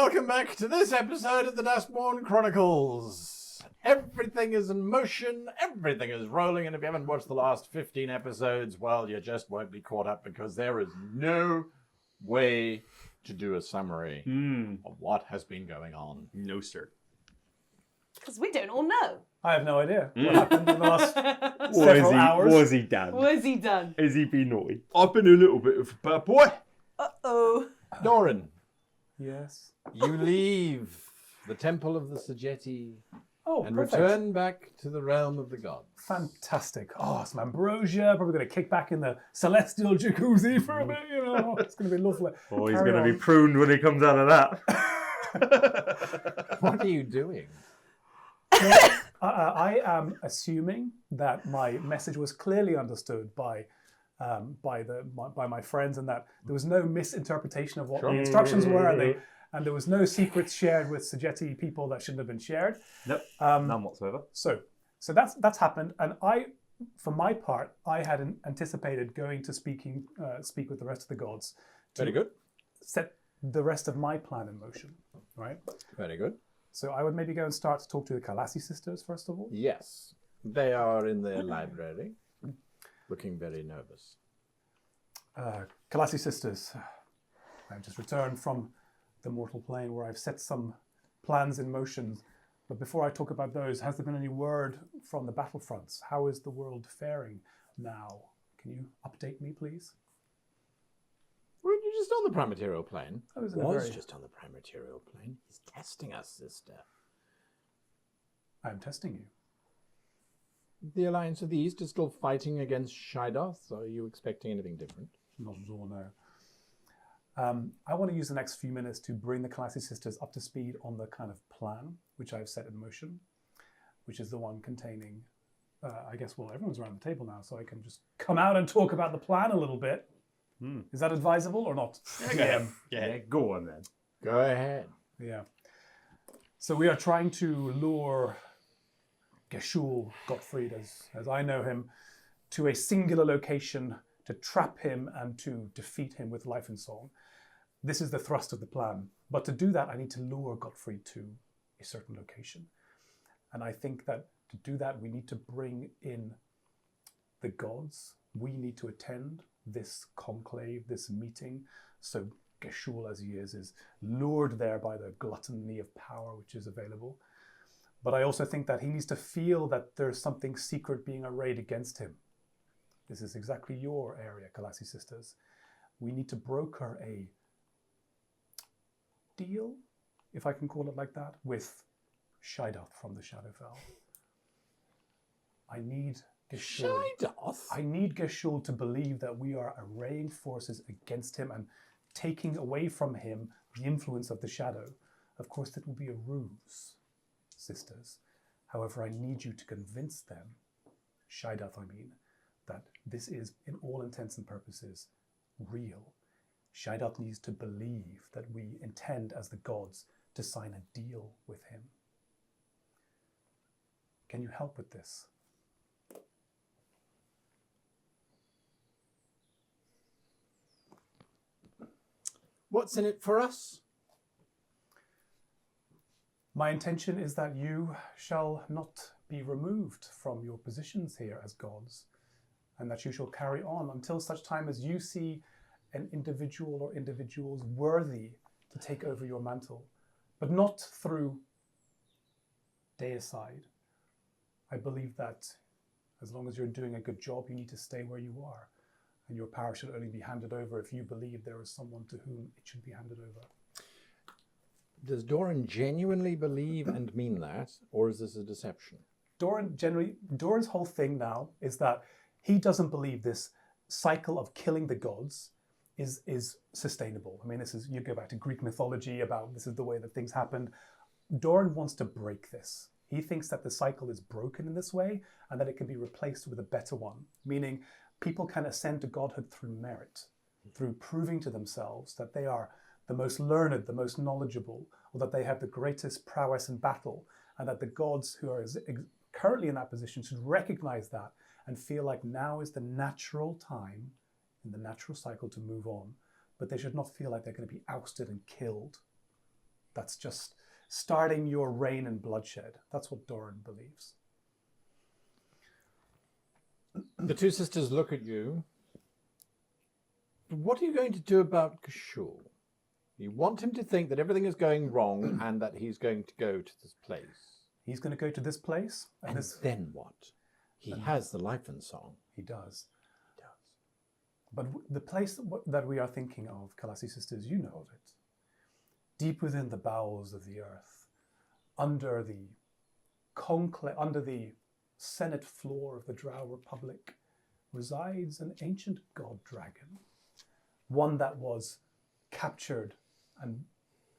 welcome back to this episode of the Duskmourn Chronicles. Everything is in motion, everything is rolling, and if you haven't watched the last 15 episodes, well, you just won't be caught up because there is no way to do a summary of what has been going on. No, sir. Because we don't all know. I have no idea what happened in the last What several hours. What has he done? What has he done? Has he been naughty? I've been a little bit of a bad boy. Uh-oh. Doran, Yes. you leave the Temple of the Sagetti Oh, and perfect. return back to the realm of the gods. Fantastic. Oh, some ambrosia. Probably going to kick back in the celestial jacuzzi for a bit, you know. It's going to be lovely. Oh, he's Carry going to be on. pruned when he comes out of that. What are you doing? I am assuming that my message was clearly understood by my friends, and that there was no misinterpretation of what the instructions were, and there was no secrets shared with Sagetti people that shouldn't have been shared. Nope, none whatsoever. So that's happened, and for my part, I had anticipated going to speak with the rest of the gods to Very good. set the rest of my plan in motion, right? Very good. So I would maybe go and start to talk to the Kalassi sisters first of all. Yes, they are in their library, looking very nervous. Kalassi sisters, I've just returned from the mortal plane where I've set some plans in motion. But before I talk about those, has there been any word from the battlefronts? How is the world faring now? Can you update me, please? Were you just on the prime material plane? I was Just on the prime material plane. He's testing us, sister. I'm testing you. The Alliance of the East is still fighting against Shidoth. Are you expecting anything different? Not at all, no. I want to use the next few minutes to bring the Kalassi sisters up to speed on the kind of plan which I've set in motion, which is the one containing, I guess, well, everyone's around the table now, so I can just come out and talk about the plan a little bit. Is that advisable or not? Yeah, go on then. Go ahead. Yeah. So we are trying to lure Geshul Gottfried, as I know him, to a singular location to trap him and to defeat him with life and song. This is the thrust of the plan. But to do that, I need to lure Gottfried to a certain location. And I think that to do that, we need to bring in the gods. We need to attend this conclave, this meeting. So Geshul, as he is lured there by the gluttony of power which is available. But I also think that he needs to feel that there's something secret being arrayed against him. This is exactly your area, Kalassi sisters. We need to broker a deal, if I can call it like that, with Shidoth from the Shadowfell. I need Geshul. Shidoth? I need Geshul to believe that we are arraying forces against him and taking away from him the influence of the shadow. Of course, that will be a ruse, sisters. However, I need you to convince them, Shidoth I mean, that this is, in all intents and purposes, real. Shidoth needs to believe that we intend, as the gods, to sign a deal with him. Can you help with this? What's in it for us? My intention is that you shall not be removed from your positions here as gods, and that you shall carry on until such time as you see an individual or individuals worthy to take over your mantle, but not through deicide. I believe that as long as you're doing a good job, you need to stay where you are, and your power should only be handed over if you believe there is someone to whom it should be handed over. Does Doran genuinely believe and mean that, or is this a deception? Doran's whole thing now is that he doesn't believe this cycle of killing the gods is sustainable. I mean, you go back to Greek mythology about this is the way that things happened. Doran wants to break this. He thinks that the cycle is broken in this way and that it can be replaced with a better one, meaning people can ascend to godhood through merit, through proving to themselves that they are the most learned, the most knowledgeable, or that they have the greatest prowess in battle, and that the gods who are currently in that position should recognize that and feel like now is the natural time in the natural cycle to move on, but they should not feel like they're going to be ousted and killed. that's just starting your reign in bloodshed. That's what Doran believes. The two sisters look at you. What are you going to do about Kashul? You want him to think that everything is going wrong and that he's going to go to this place. He's going to go to this place. And then what? He has the life and song. He does. But the place that we are thinking of, Kalasi Sisters, you know of it. Deep within the bowels of the earth, under the Senate floor of the Drow Republic, resides an ancient god dragon. One that was captured and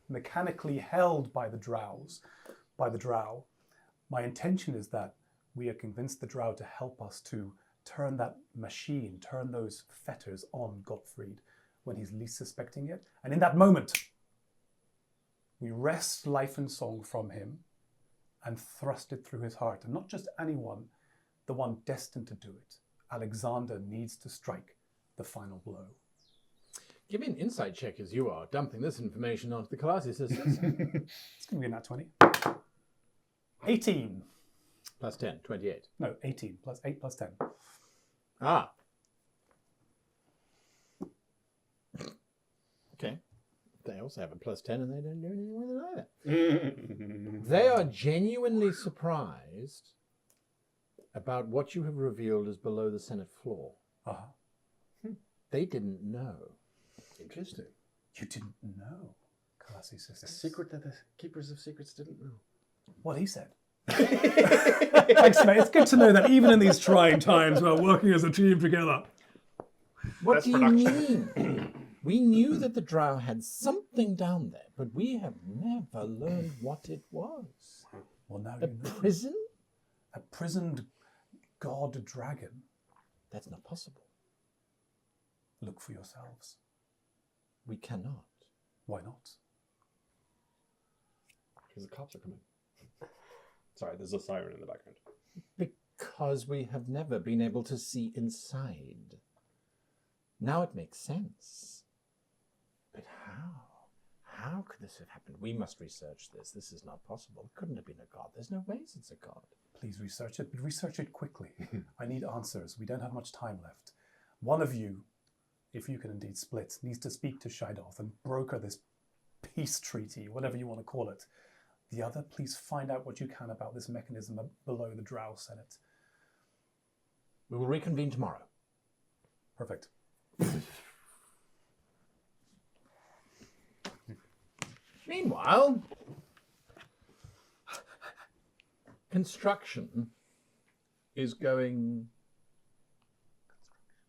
mechanically held by the Drow. My intention is that we are convinced the Drow to help us to turn that machine, turn those fetters on Gottfried when he's least suspecting it. And in that moment, we wrest life and song from him and thrust it through his heart. And not just anyone, the one destined to do it. Alexander needs to strike the final blow. Give me an insight check as you are dumping this information onto the Kalasi sisters. It's going to be a nat 20. 18. Plus 10, 28. No, 18. Plus 8 plus 10. Ah. Okay. They also have a plus 10 and they don't do anything with it either. They are genuinely surprised about what you have revealed is below the Senate floor. Uh-huh. They didn't know. Interesting. You didn't know, Kalasi A Sisters. secret that the Keepers of Secrets didn't know. What he said. Thanks, mate. It's good to know that even in these trying times, we're working as a team together. What That's do you production. mean? We knew that the Drow had something down there, but we have never learned what it was. Well, now A you know. prison? A prisoned god dragon. That's not possible. Look for yourselves. We cannot. Why not? Because the cops are coming. Sorry, there's a siren in the background. Because we have never been able to see inside. Now it makes sense. But how? How could this have happened? We must research this. This is not possible. It couldn't have been a god. There's no ways it's a god. Please research it, but research it quickly. I need answers. We don't have much time left. One of you, if you can indeed split, needs to speak to Shaidoth and broker this peace treaty, whatever you want to call it. The other, please find out what you can about this mechanism below the Drow Senate. We will reconvene tomorrow. Perfect. Meanwhile, construction is going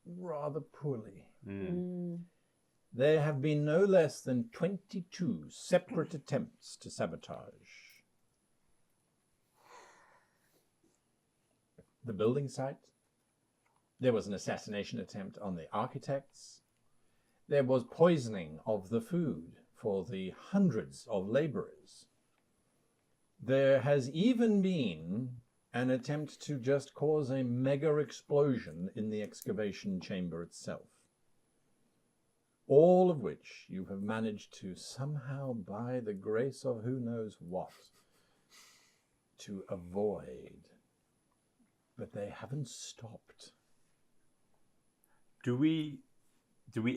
rather poorly. There have been no less than 22 separate attempts to sabotage the building site. There was an assassination attempt on the architects. There was poisoning of the food for the hundreds of laborers. There has even been an attempt to just cause a mega explosion in the excavation chamber itself. All of which you have managed to somehow, by the grace of who knows what, to avoid. But they haven't stopped. Do we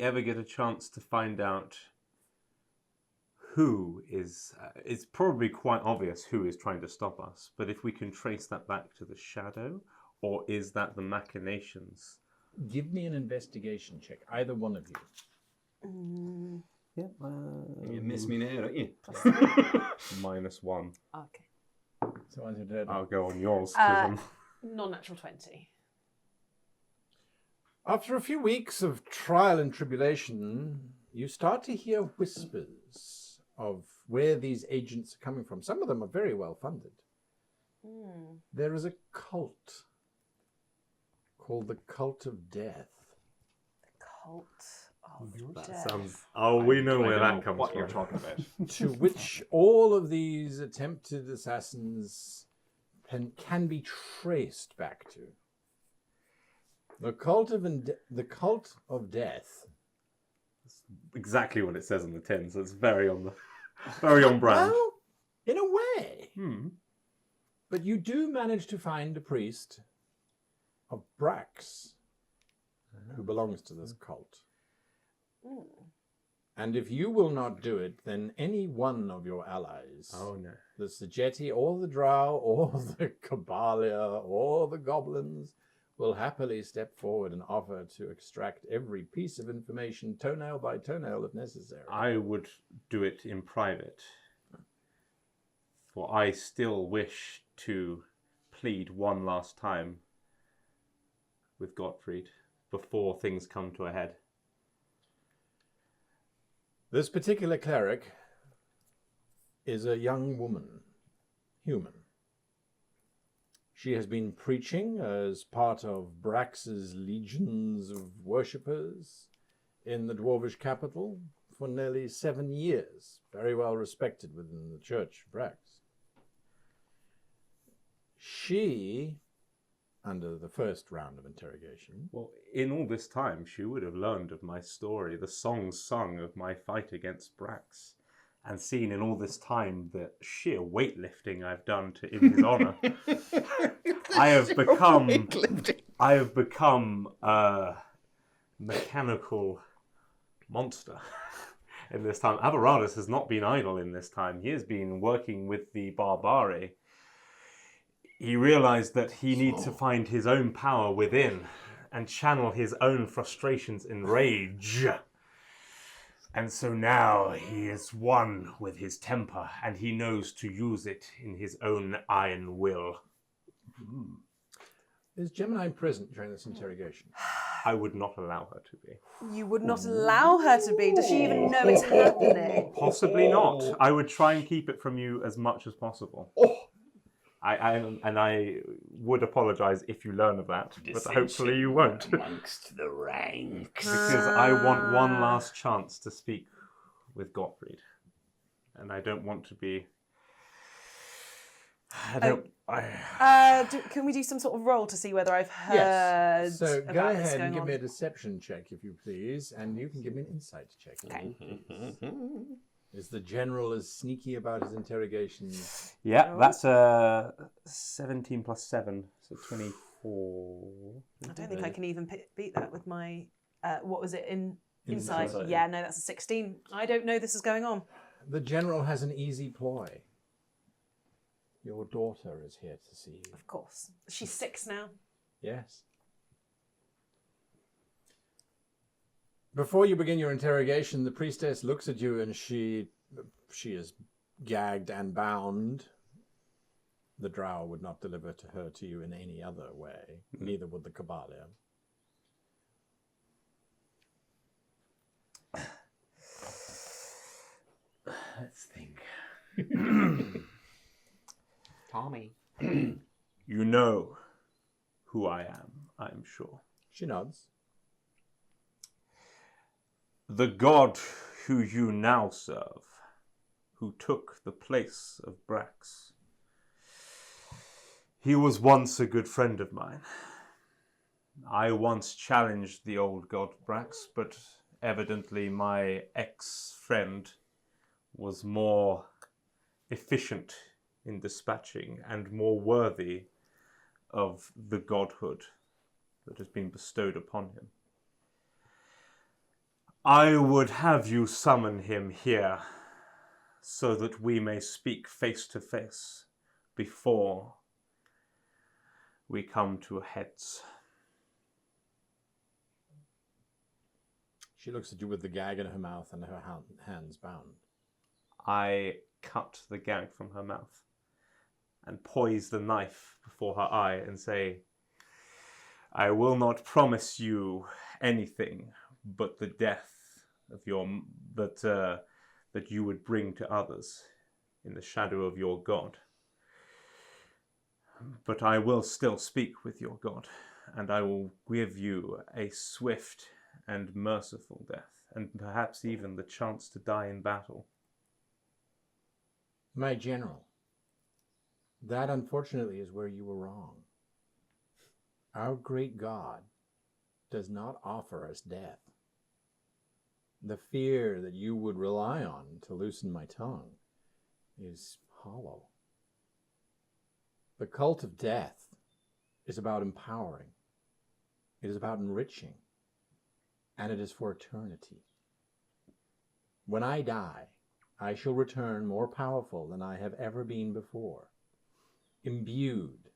ever get a chance to find out who is... it's probably quite obvious who is trying to stop us, but if we can trace that back to the shadow, or is that the machinations? Give me an investigation check, either one of you. Yeah. You miss me now, don't you? -1. Okay. So I said, I'll go on yours. 'Cause Non-natural 20. after a few weeks of trial and tribulation, you start to hear whispers of where these agents are coming from. Some of them are very well funded. There is a cult called the Cult of Death. The Cult of that Death. sounds... Oh, we know where that comes what from. you're talking about. To which all of these attempted assassins can be traced back to. The Cult of Death. Exactly what it says on the tin, so it's very on the... Very on brand. Well, in a way. Hmm. But you do manage to find a priest of Brax who belongs to this cult. Mm. And if you will not do it, then any one of your allies, Oh no. the Sageti or the Drow or the Kabalia or the Goblins, will happily step forward and offer to extract every piece of information, toenail by toenail if necessary. I would do it in private. For I still wish to plead one last time with Gottfried before things come to a head. This particular cleric is a young woman, human. She has been preaching as part of Brax's legions of worshippers in the Dwarvish capital for nearly 7 years, very well respected within the church of Brax. She, under the first round of interrogation... Well, in all this time, she would have learned of my story, the songs sung of my fight against Brax, and seen in all this time the sheer weightlifting I've done in his honour. I have become a mechanical monster in this time. Avaradus has not been idle in this time. He has been working with the Barbari. He realized that he needs to find his own power within and channel his own frustrations and rage. And so now he is one with his temper, and he knows to use it in his own iron will. Is Gemini present during this interrogation? I would not allow her to be. You would not allow her to be. Does she even know it's happening? Possibly not. I would try and keep it from you as much as possible. I would apologise if you learn of that, but hopefully you won't. Amongst the ranks. Because I want one last chance to speak with Gottfried. And I don't want to be... Can we do some sort of roll to see whether I've heard Yes. So about go this ahead and going give on? me a deception check, if you please, and you can give me an insight check. Okay. Is the general as sneaky about his interrogations? Yeah, that's a 17 plus 7, so 24. I don't think I can even beat that with my, what was it, Insight. insight? Yeah, no, that's a 16. I don't know this is going on. The general has an easy ploy. Your daughter is here to see you. Of course. She's 6 now. Yes. Before you begin your interrogation, the priestess looks at you and she is gagged and bound. The drow would not deliver her to you in any other way. Neither would the Kabalia. Let's think. Tommy. You know who I am, I am sure. She nods. The god who you now serve, who took the place of Brax. He was once a good friend of mine. I once challenged the old god Brax, but evidently my ex-friend was more efficient in dispatching and more worthy of the godhood that has been bestowed upon him. I would have you summon him here so that we may speak face to face before we come to heads. She looks at you with the gag in her mouth and her hands bound. I cut the gag from her mouth and poise the knife before her eye and say, I will not promise you anything but the death of that you would bring to others in the shadow of your god. But I will still speak with your god, and I will give you a swift and merciful death, and perhaps even the chance to die in battle. My general, that unfortunately is where you were wrong. Our great God does not offer us death. The fear that you would rely on to loosen my tongue is hollow. The cult of death is about empowering. It is about enriching. And it is for eternity. When I die, I shall return more powerful than I have ever been before, imbued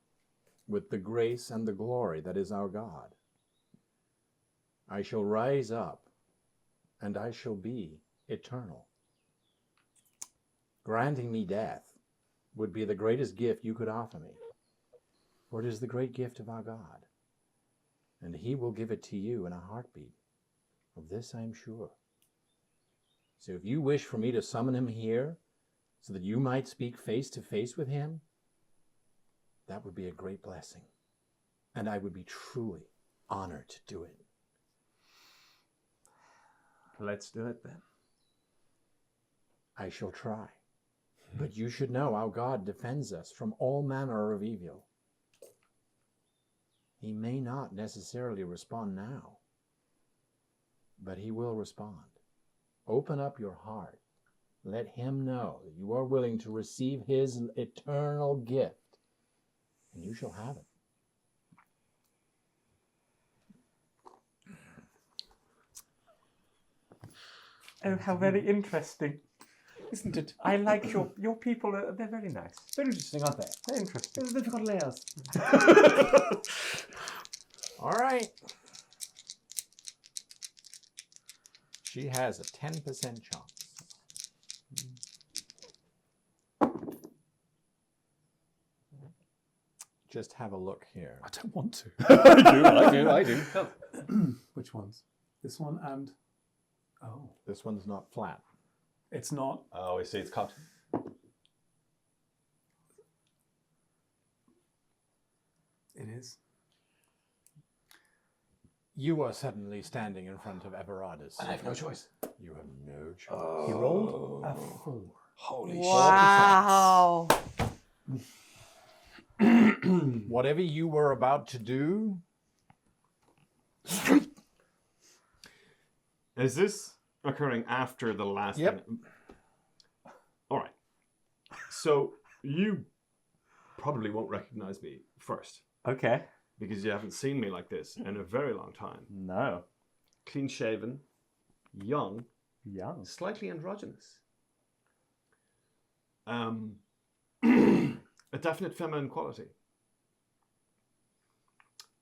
with the grace and the glory that is our God. I shall rise up, and I shall be eternal. Granting me death would be the greatest gift you could offer me, for it is the great gift of our God, and he will give it to you in a heartbeat. Of this I am sure. So if you wish for me to summon him here, so that you might speak face to face with him, that would be a great blessing, and I would be truly honored to do it. Let's do it then. I shall try. But you should know our God defends us from all manner of evil. He may not necessarily respond now, but he will respond. Open up your heart. Let him know that you are willing to receive his eternal gift, and you shall have it. Oh, how very interesting. Isn't it? I like your people. They're very nice. They're interesting, aren't they? They're interesting. They've got layers. All right. She has a 10% chance. Just have a look here. I don't want to. I do. Which ones? This one and... Oh, This one's not flat. it's not. Oh, I see. It's cut. It is. You are suddenly standing in front of Everardus. I have no choice. You have no choice. He rolled a 4. Holy Wow. Whatever you were about to do, Is this occurring after the last? Yep. All right. So you probably won't recognize me first Okay. because you haven't seen me like this in a very long time. No. Clean shaven, young, Young. slightly androgynous. A definite feminine quality.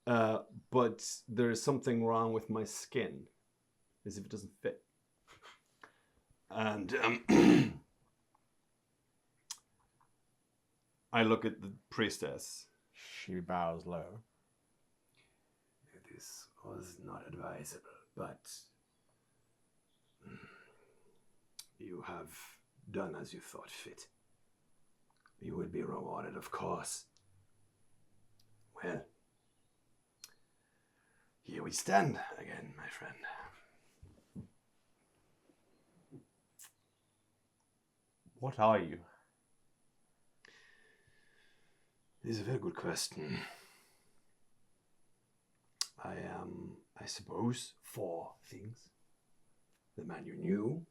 But there is something wrong with my skin, as if it doesn't fit. And I look at the priestess. she bows low. This was not advisable, but you have done as you thought fit. You will be rewarded, of course. Well, here we stand again, my friend. What are you? This is a very good question. I am, I suppose, 4 things. The man you knew,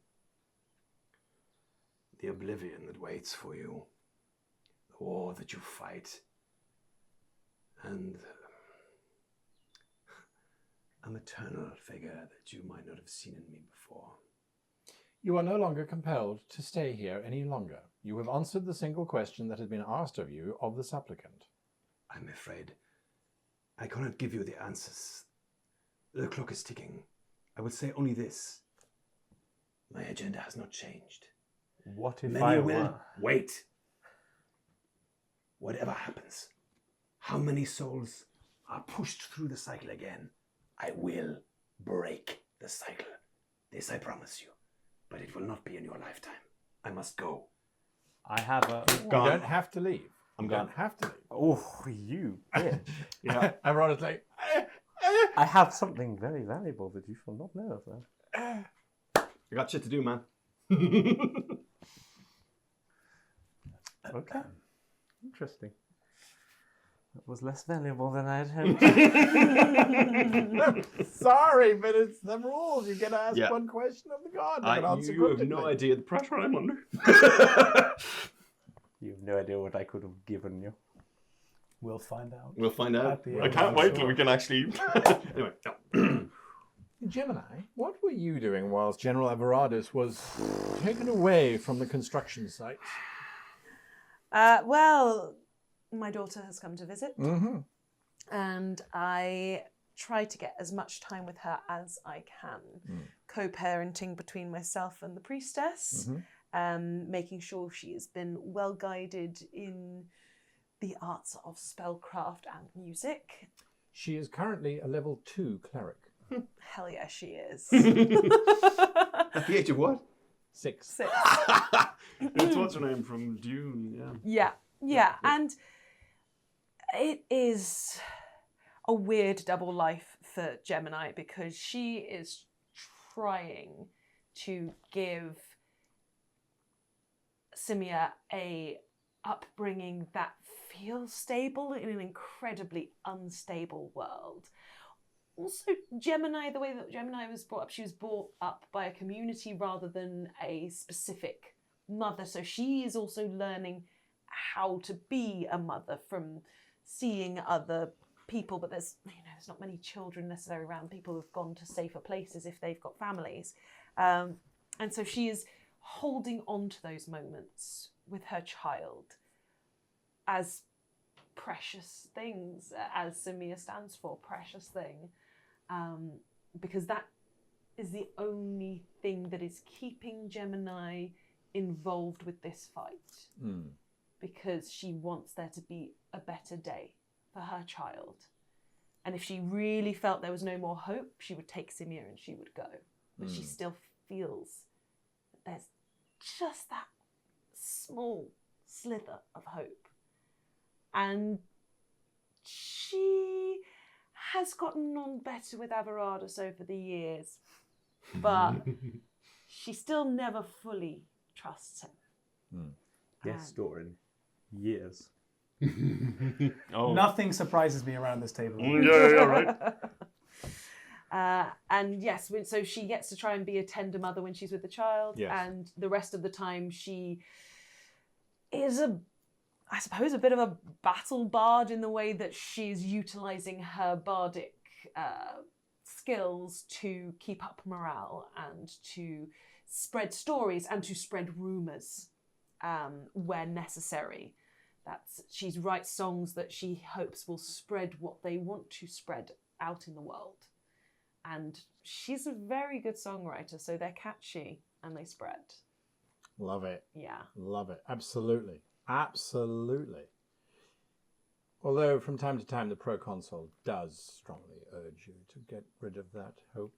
the oblivion that waits for you, the war that you fight, and a maternal figure that you might not have seen in me before. You are no longer compelled to stay here any longer. You have answered the single question that has been asked of you of the supplicant. I'm afraid I cannot give you the answers. The clock is ticking. I would say only this. My agenda has not changed. What if Many I will were? wait. Whatever happens, how many souls are pushed through the cycle again, I will break the cycle. This I promise you. But it will not be in your lifetime. I must go. I have a. You don't have to leave. You don't have to leave. Oh, you bitch. Yeah. Everardus like, I have something very valuable that you shall not know of, though. I got shit to do, man. Okay. Interesting. It was less valuable than I had hoped. Sorry, but it's the rules. You get to ask Yeah. one question of the god. You have no idea the pressure I'm under. You have no idea what I could have given you. We'll find out. We'll find out. At the I end, can't I'm wait sure. till we can actually... Anyway, Gemini, what were you doing whilst General Everardus was taken away from the construction site? Well, my daughter has come to visit, Mm-hmm. and I try to get as much time with her as I can, co-parenting between myself and the priestess, making sure she has been well guided in the arts of spellcraft and music. She is currently a level 2 cleric. Hell yeah, she is. at the age of what? 6. 6. It's what's her name from Dune, Yeah, and it is a weird double life for Gemini because she is trying to give Simia a upbringing that feels stable in an incredibly unstable world. Also, Gemini, the way that Gemini was brought up, she was brought up by a community rather than a specific mother. So she is also learning how to be a mother from seeing other people. But there's not many children necessarily around. People who've gone to safer places if they've got families. And so she is holding on to those moments with her child as precious things, as Simia stands for, precious thing. Because that is the only thing that is keeping Gemini involved with this fight. Because she wants there to be a better day for her child. And if she really felt there was no more hope, she would take Simia and she would go. But she still feels that there's just that small slither of hope. And she has gotten on better with Everardus over the years, but she still never fully trusts him. Yes, Doran. Years. Oh. Nothing surprises me around this table. Yeah, right. And yes, so she gets to try and be a tender mother when she's with the child, Yes. and the rest of the time she is I suppose a bit of a battle bard in the way that she's utilising her bardic skills to keep up morale and to spread stories and to spread rumours where necessary. She writes songs that she hopes will spread what they want to spread out in the world. And she's a very good songwriter, so they're catchy and they spread. Love it. Yeah. Love it. Absolutely. Absolutely. Although from time to time the proconsul does strongly urge you to get rid of that hope.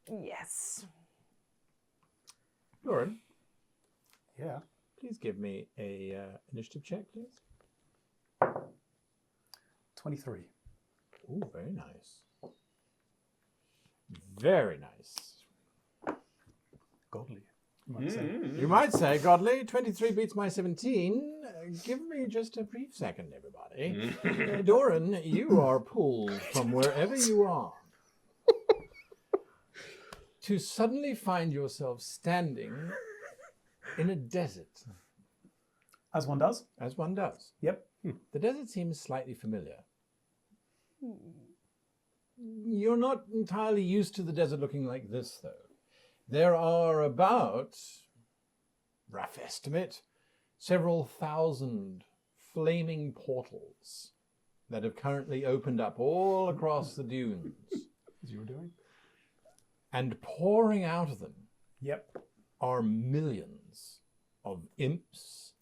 Yes. Lauren, Yeah. please give me a initiative check, please. 23. Ooh, very nice. Very nice. Godly. You might say. You might say, Godly, 23 beats my 17. Give me just a brief second, everybody. Doran, you are pulled from wherever you are to suddenly find yourself standing in a desert, As one does. as one does. Yep. The desert seems slightly familiar. You're not entirely used to the desert looking like this, though. There are about, rough estimate, several thousand flaming portals that have currently opened up all across the dunes. As you were doing. And pouring out of them Yep. are millions of imps,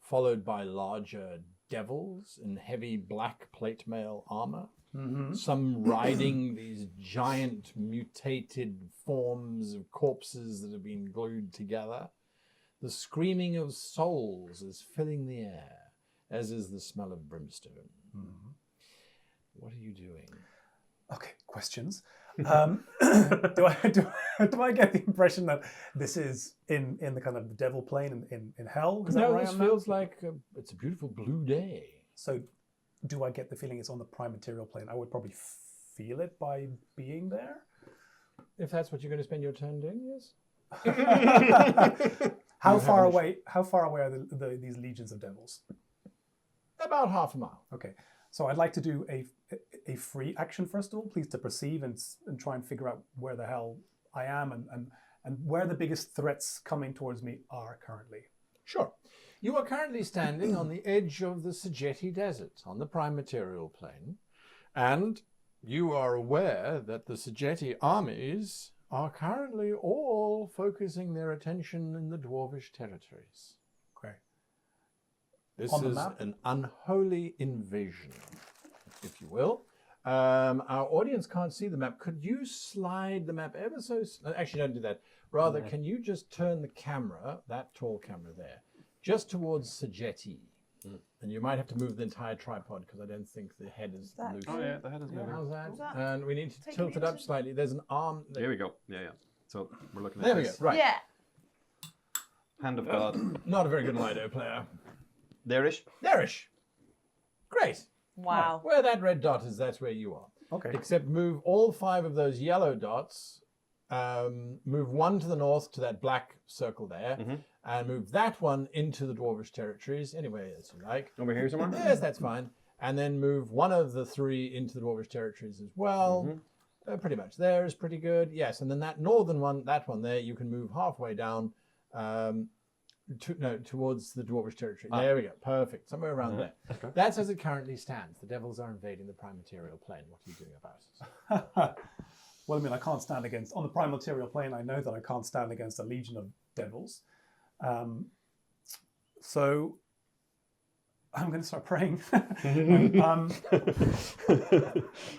followed by larger devils in heavy black plate mail armor. Some riding these giant mutated forms of corpses that have been glued together. The screaming of souls is filling the air, as is the smell of brimstone. What are you doing? Okay, questions. Do I get the impression that this is in the kind of the devil plane in hell? Is that No, where I this am now? feels like it's a beautiful blue day. So, do I get the feeling it's on the prime material plane? I would probably feel it by being there. If that's what you're going to spend your turn doing, yes. How far away? How far away are these legions of devils? About half a mile. Okay, so I'd like to do a free action first of all, please, to perceive and try and figure out where the hell I am and where the biggest threats coming towards me are currently. Sure. You are currently standing on the edge of the Sajeti Desert on the prime material plane, and you are aware that the Sajeti armies are currently all focusing their attention in the Dwarvish territories. Okay. This On the is map? an unholy invasion, if you will. Our audience can't see the map. Could you slide the map ever so... Actually, don't do that. Rather, can you just turn the camera, that tall camera there, just towards Sajeti? And you might have to move the entire tripod because I don't think the head is that loose. Oh yeah, the head is Yeah, moving. how's that? How's that? And we need to Taking tilt me it up into- slightly. There's an arm. There we go. Yeah, yeah. So we're looking at There we go. this. Right. Yeah. Hand of God. Not a very good Lido player. There-ish. There-ish. Great. Wow. Where that red dot is, that's where you are. Okay. Except move all 5 of those yellow dots. Move one to the north to that black circle there. And move that one into the Dwarvish territories, anywhere as you like. Over here somewhere? Yes, that's fine. And then move one of the 3 into the Dwarvish territories as well. Pretty much there is pretty good. Yes, and then that northern one, that one there, you can move halfway down towards the Dwarvish territory. There we go. Perfect. Somewhere around there. Okay. That's as it currently stands. The devils are invading the prime material plane. What are you doing about it? Well, I mean, I can't stand against... On the prime material plane, I know that I can't stand against a legion of devils. So I'm going to start praying.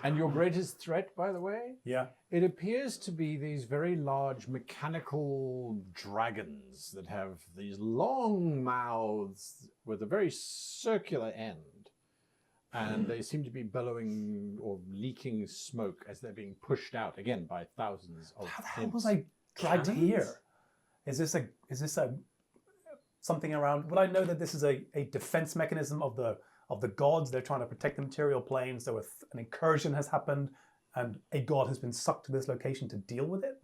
And your greatest threat, by the way? Yeah. It appears to be these very large mechanical dragons that have these long mouths with a very circular end. And they seem to be bellowing or leaking smoke as they're being pushed out, again, by thousands of How the hell imps. was I dragged Cannons? here? Is this a something around? Would I know that this is a defense mechanism of the gods? They're trying to protect the material planes. So if an incursion has happened and a god has been sucked to this location to deal with it.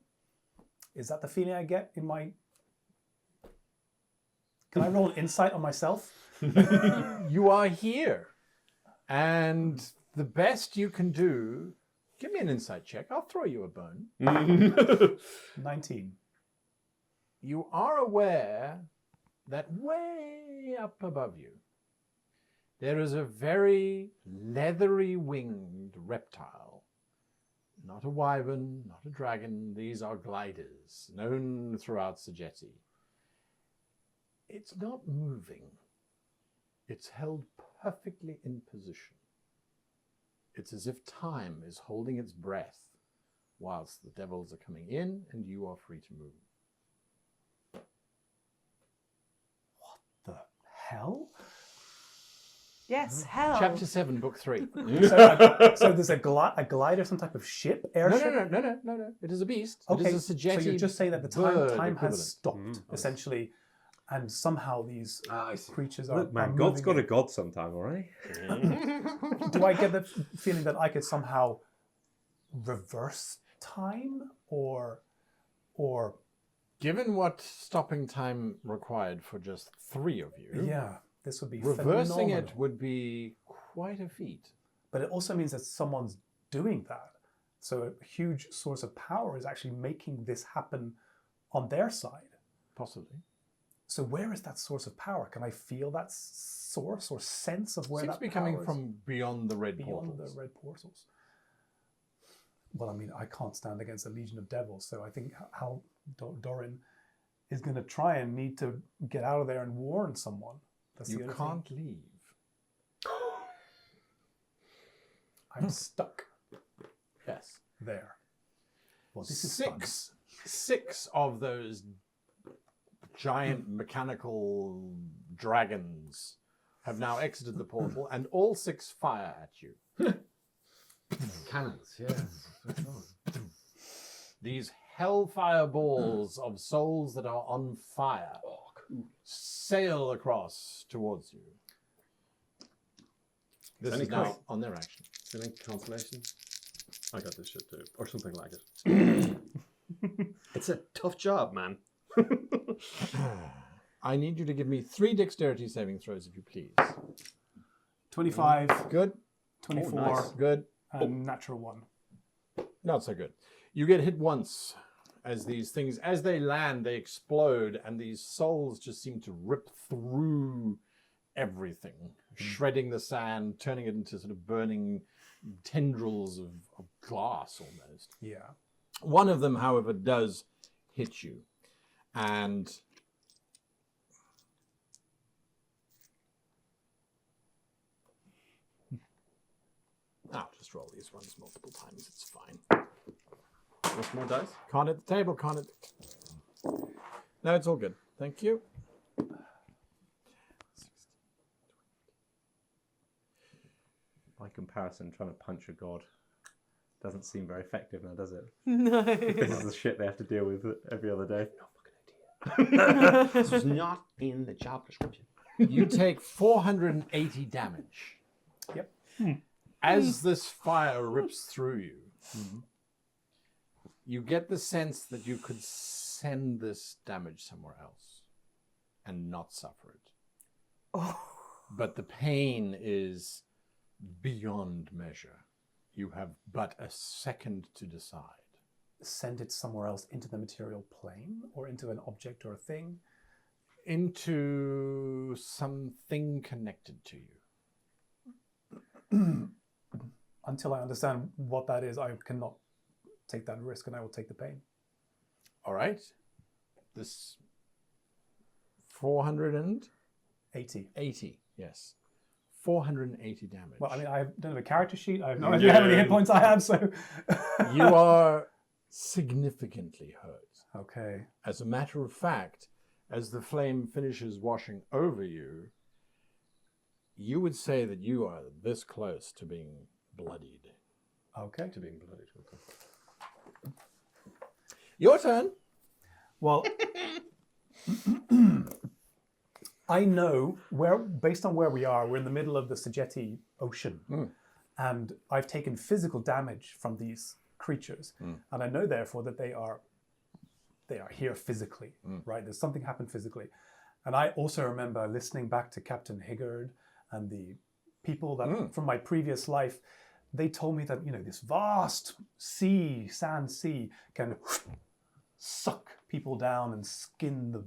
Is that the feeling I get in my... Can I roll an insight on myself? You are here. And the best you can do, give me an insight check. I'll throw you a bone. 19. You are aware that way up above you, there is a very leathery winged reptile. Not a wyvern, not a dragon. These are gliders, known throughout Sajeti. It's not moving. It's held perfectly in position. It's as if time is holding its breath whilst the devils are coming in and you are free to move. The hell? Yes, hell. Chapter 7, Book 3. So there's a glider, some type of ship, airship? No. It is a beast. It Okay, is a Sajeti so you're just saying that the bird time equivalent. has stopped, essentially, and somehow these I see. creatures are... Look, man, are God's got moving a God sometime, all right? in. Do I get the feeling that I could somehow reverse time, or Given what stopping time required for just 3 of you, yeah, this would be reversing phenomenal. it would be quite a feat. But it also means that someone's doing that. So a huge source of power is actually making this happen on their side. Possibly. So where is that source of power? Can I feel that source or sense of where Seems that to be coming power is? from beyond the red Beyond portals. the red portals. Well, I mean, I can't stand against a legion of devils, so I think how Doran is going to try and need to get out of there and warn someone. That's the You other can't thing. leave. I'm stuck Yes. there. Well, this is fun. Six of those giant mechanical dragons have now exited the portal, and all 6 fire at you. Cannons, yes. These hellfire balls of souls that are on fire sail across towards you. This Any is now cost- on their action. Is there any consolation? I got this shit too. Or something like it. It's a tough job, man. I need you to give me 3 dexterity saving throws, if you please. 25, Good. 24, nice. Good. and natural 1. Not so good. You get hit once as these things, as they land, they explode, and these souls just seem to rip through everything, shredding the sand, turning it into sort of burning tendrils of glass almost. Yeah. One of them, however, does hit you. And I'll just roll these ones multiple times. It's fine. What's more dice? Can't hit the table, can't hit. No, it's all good. Thank you. By comparison, trying to punch a god doesn't seem very effective now, does it? No. This is the shit they have to deal with every other day. This was not in the job description. You take 480 damage. Yep. As this fire rips through you, you get the sense that you could send this damage somewhere else and not suffer it. Oh. But the pain is beyond measure. You have but a second to decide. Send it somewhere else into the material plane or into an object or a thing. Into something connected to you. Until I understand what that is, I cannot take that risk and I will take the pain. All right. This 480, 80. yes. 480 damage. Well, I mean, I don't have a character sheet. I have no idea how many hit points I have, so... You are significantly hurt. Okay. As a matter of fact, as the flame finishes washing over you, you would say that you are this close to being bloodied. Okay. To being bloodied. Okay. Your turn. Well, I know where, based on where we are, we're in the middle of the Sageti Ocean, and I've taken physical damage from these creatures, and I know therefore that they are here physically, right? There's something happened physically, and I also remember listening back to Captain Higgard and the people that from my previous life. They told me that this vast sea, sand sea, can suck people down and skin the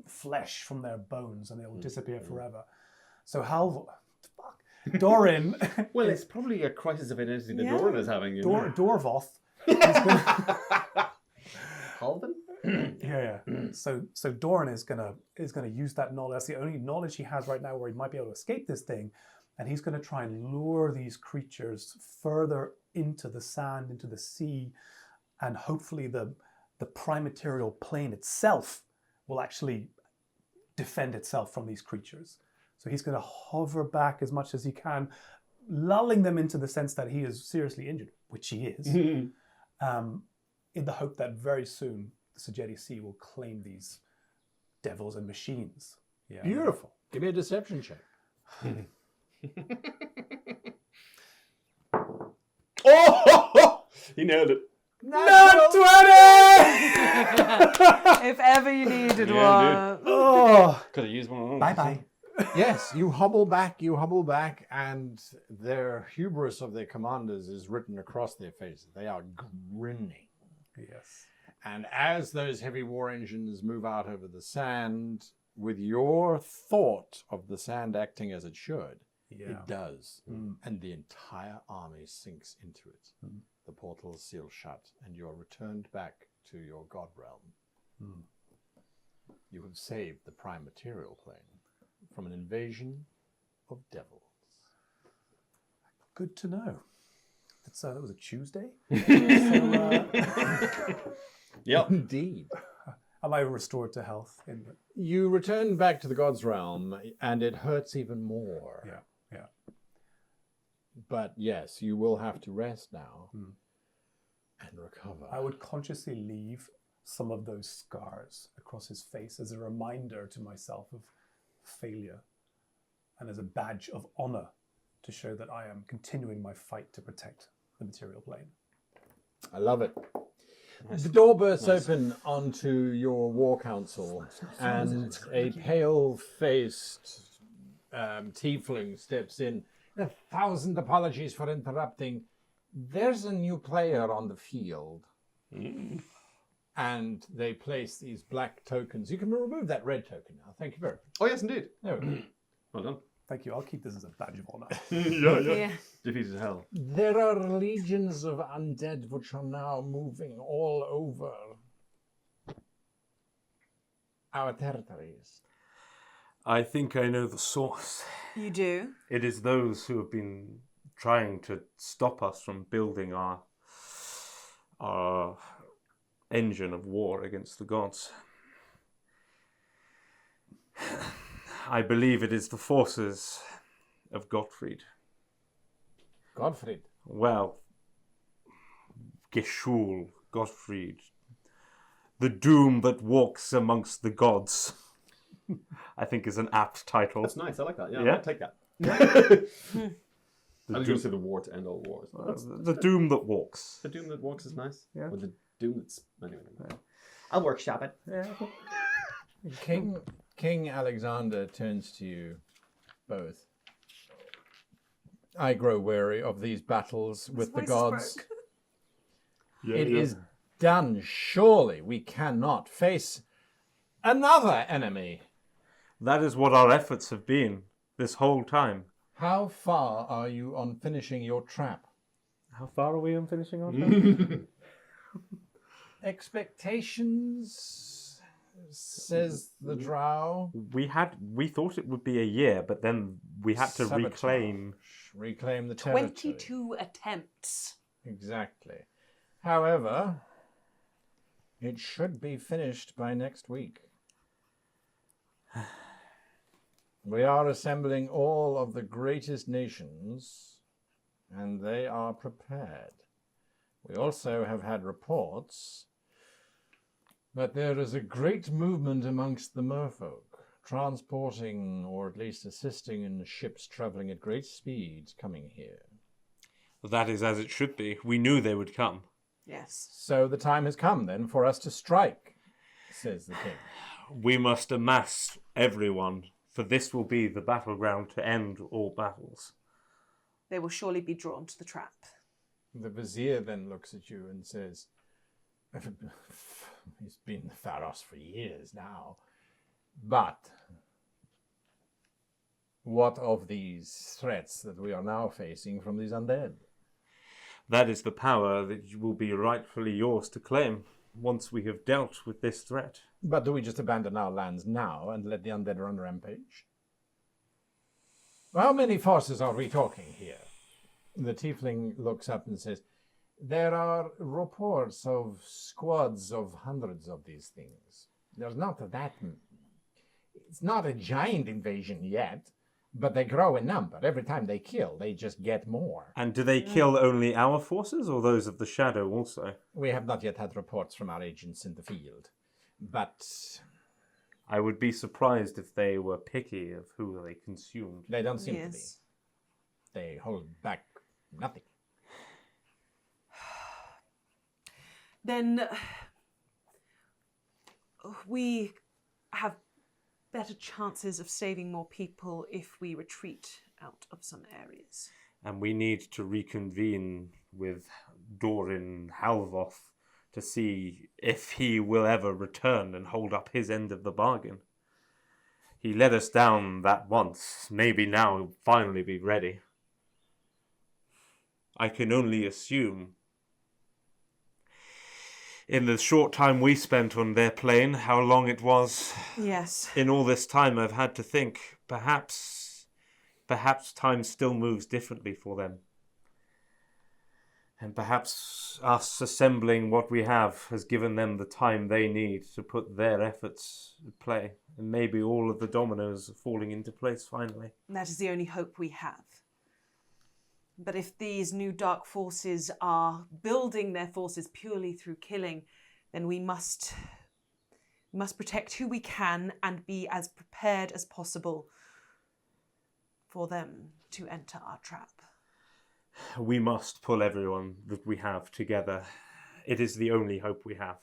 flesh from their bones, and they will disappear forever. So Doran. Well, it's probably a crisis of identity that Yeah. Doran is having. Dorvoth. Halvin? Yeah. So Doran is gonna use that knowledge. That's the only knowledge he has right now where he might be able to escape this thing, and he's gonna try and lure these creatures further into the sand, into the sea, and hopefully the primaterial plane itself will actually defend itself from these creatures. So he's going to hover back as much as he can, lulling them into the sense that he is seriously injured, which he is, in the hope that very soon the Sageti Sea will claim these devils and machines. Yeah. Beautiful. Give me a deception check. Oh! He nailed it. Not 20! If ever you needed Yeah, one. Oh, Could have used one of those. bye-bye. Yes, you hobble back, and their hubris of their commanders is written across their faces. They are grinning. Yes. And as those heavy war engines move out over the sand, with your thought of the sand acting as it should, Yeah. it does. And the entire army sinks into it. The portals seal shut, and you are returned back to your god realm. You have saved the prime material plane from an invasion of devils. Good to know. That was a Tuesday. Yep. Indeed. Am I restored to health? You return back to the god's realm, and it hurts even more. Yeah. But yes, you will have to rest now and recover. I would consciously leave some of those scars across his face as a reminder to myself of failure and as a badge of honor to show that I am continuing my fight to protect the material plane. I love it. The door bursts open onto your war council, and a pale-faced tiefling steps in. 1,000 apologies for interrupting. There's a new player on the field. And they place these black tokens. You can remove that red token now. Thank you very much. Oh, yes, indeed. There we go. Well done. Thank you. I'll keep this as a badge of honor. Yeah. Defeated hell. There are legions of undead which are now moving all over our territories. I think I know the source. You do? It is those who have been trying to stop us from building our engine of war against the gods. I believe it is the forces of Gottfried. Gottfried. Well, Geshul, Gottfried, the doom that walks amongst the gods, I think is an apt title. That's nice. I like that. Yeah, Yeah? I'll take that. The I was doom, going to say the war to end all wars. the doom that walks. The doom that walks is nice. Yeah. Or the doom that's... Anyway. I'll workshop it. Yeah. King Alexander turns to you both. I grow weary of these battles with the voice gods. broke. It is done. Surely we cannot face another enemy. That is what our efforts have been this whole time. How far are you on finishing your trap? How far are we on finishing our time? Expectations, says the drow. We thought it would be a year, but then we had to Sabotage. Reclaim the territory. 22 attempts. Exactly. However, it should be finished by next week. We are assembling all of the greatest nations, and they are prepared. We also have had reports that there is a great movement amongst the merfolk, transporting or at least assisting in ships traveling at great speeds coming here. That is as it should be. We knew they would come. Yes. So the time has come then for us to strike, says the king. We must amass everyone, for this will be the battleground to end all battles. They will surely be drawn to the trap. The vizier then looks at you and says, he's been Pharos for years now, but what of these threats that we are now facing from these undead? That is the power that will be rightfully yours to claim once we have dealt with this threat. But do we just abandon our lands now and let the undead run rampage? How many forces are we talking here? The tiefling looks up and says, there are reports of squads of hundreds of these things. There's not that... It's not a giant invasion yet, but they grow in number. Every time they kill, they just get more. And do they kill only our forces or those of the Shadow also? We have not yet had reports from our agents in the field, but I would be surprised if they were picky of who they consumed. they don't seem to be. Yes. They hold back nothing. Then we have better chances of saving more people if we retreat out of some areas. And we need to reconvene with Dorin Halvoth to see if he will ever return and hold up his end of the bargain. He let us down that once. Maybe now he'll finally be ready. I can only assume, in the short time we spent on their plane, how long it was. Yes. In all this time I've had to think, perhaps time still moves differently for them. And perhaps us assembling what we have has given them the time they need to put their efforts at play. And maybe all of the dominoes are falling into place finally. That is the only hope we have. But if these new dark forces are building their forces purely through killing, then we must protect who we can and be as prepared as possible for them to enter our trap. We must pull everyone that we have together. It is the only hope we have.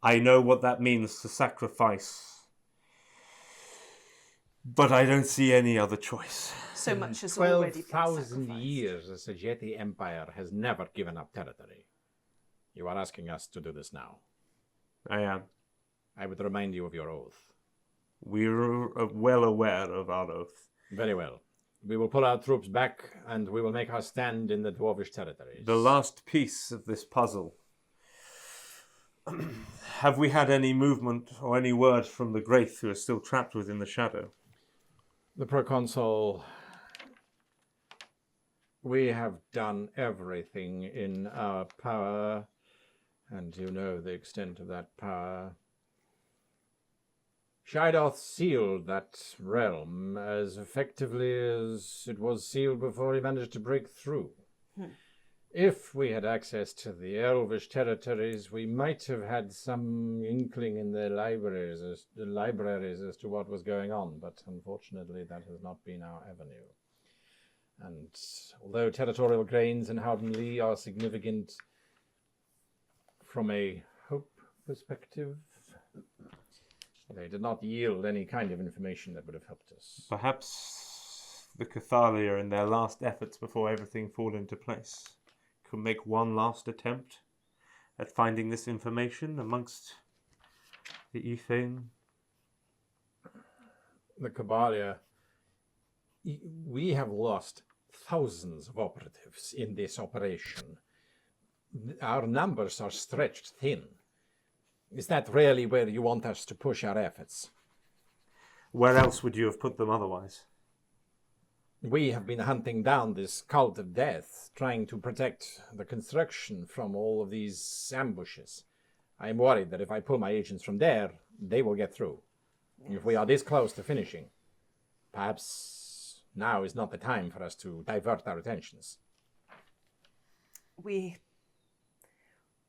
I know what that means to sacrifice, but I don't see any other choice. So much has already been 12,000 sacrificed. years, the Sajeti Empire has never given up territory. You are asking us to do this now. I am. I would remind you of your oath. We're well aware of our oath. Very well. We will pull our troops back, and we will make our stand in the Dwarvish territories. The last piece of this puzzle. Have we had any movement or any word from the Graith who are still trapped within the shadow? The proconsul... We have done everything in our power, and you know the extent of that power. Shidoth sealed that realm as effectively as it was sealed before he managed to break through. If we had access to the Elvish territories, we might have had some inkling in the libraries as to what was going on, but unfortunately that has not been our avenue. And although territorial gains in Howden Lee are significant from a hope perspective, they did not yield any kind of information that would have helped us. Perhaps the Cathalia, in their last efforts before everything fall into place, could make one last attempt at finding this information amongst the Ethane. The Kabalia, we have lost thousands of operatives in this operation. Our numbers are stretched thin. Is that really where you want us to push our efforts? Where else would you have put them otherwise? We have been hunting down this cult of death, trying to protect the construction from all of these ambushes. I am worried that if I pull my agents from there, they will get through. If we are this close to finishing, perhaps now is not the time for us to divert our attentions. We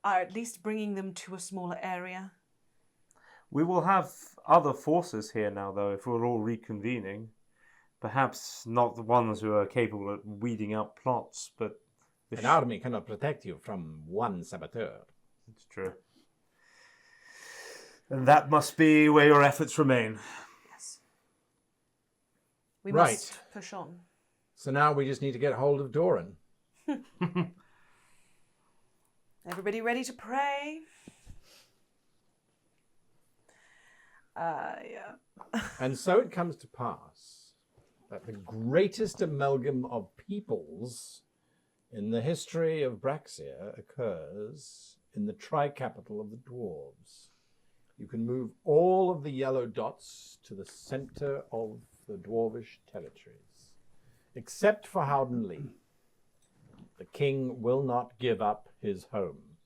are at least bringing them to a smaller area. We will have other forces here now, though, if we're all reconvening. Perhaps not the ones who are capable of weeding out plots, but... An army cannot protect you from one saboteur. It's true. And that must be where your efforts remain. Yes. We Right. must push on. So now we just need to get hold of Doran. Everybody ready to pray? Yeah. And so it comes to pass that the greatest amalgam of peoples in the history of Braxia occurs in the tri-capital of the dwarves. You can move all of the yellow dots to the center of the dwarvish territories, except for Howden Lee. The king will not give up his home.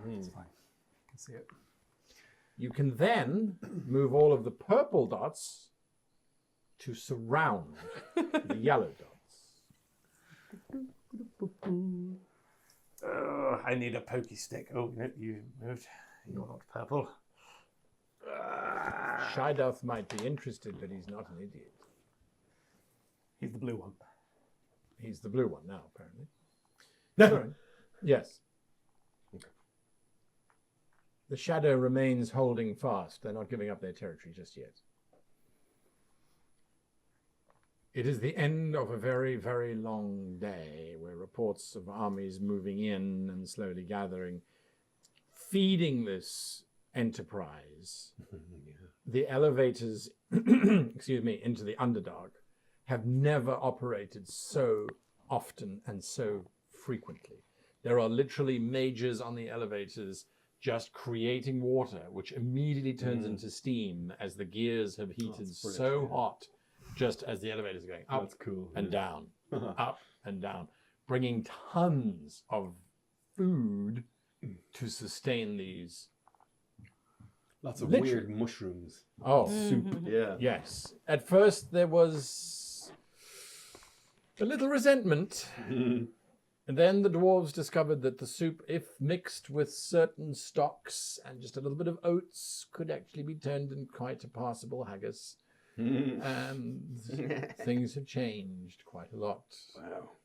It's fine. I can see it. You can then move all of the purple dots to surround the yellow dots. I need a pokey stick. Oh, no, you moved. You're not purple. Shidoth might be interested, but he's not an idiot. He's the blue one. He's the blue one now, apparently. No. Yes. The shadow remains holding fast. They're not giving up their territory just yet. It is the end of a very, very long day where reports of armies moving in and slowly gathering, feeding this enterprise. The elevators, excuse me, into the Underdark have never operated so often and so frequently. There are literally mages on the elevators just creating water, which immediately turns into steam as the gears have heated so hot, just as the elevators are going up and down, up and down, bringing tons of food to sustain these. Lots of Literally. weird mushrooms. Oh, Mhm. Yeah. yes. At first there was a little resentment. And then the dwarves discovered that the soup, if mixed with certain stocks and just a little bit of oats, could actually be turned into quite a passable haggis. And things have changed quite a lot. Wow.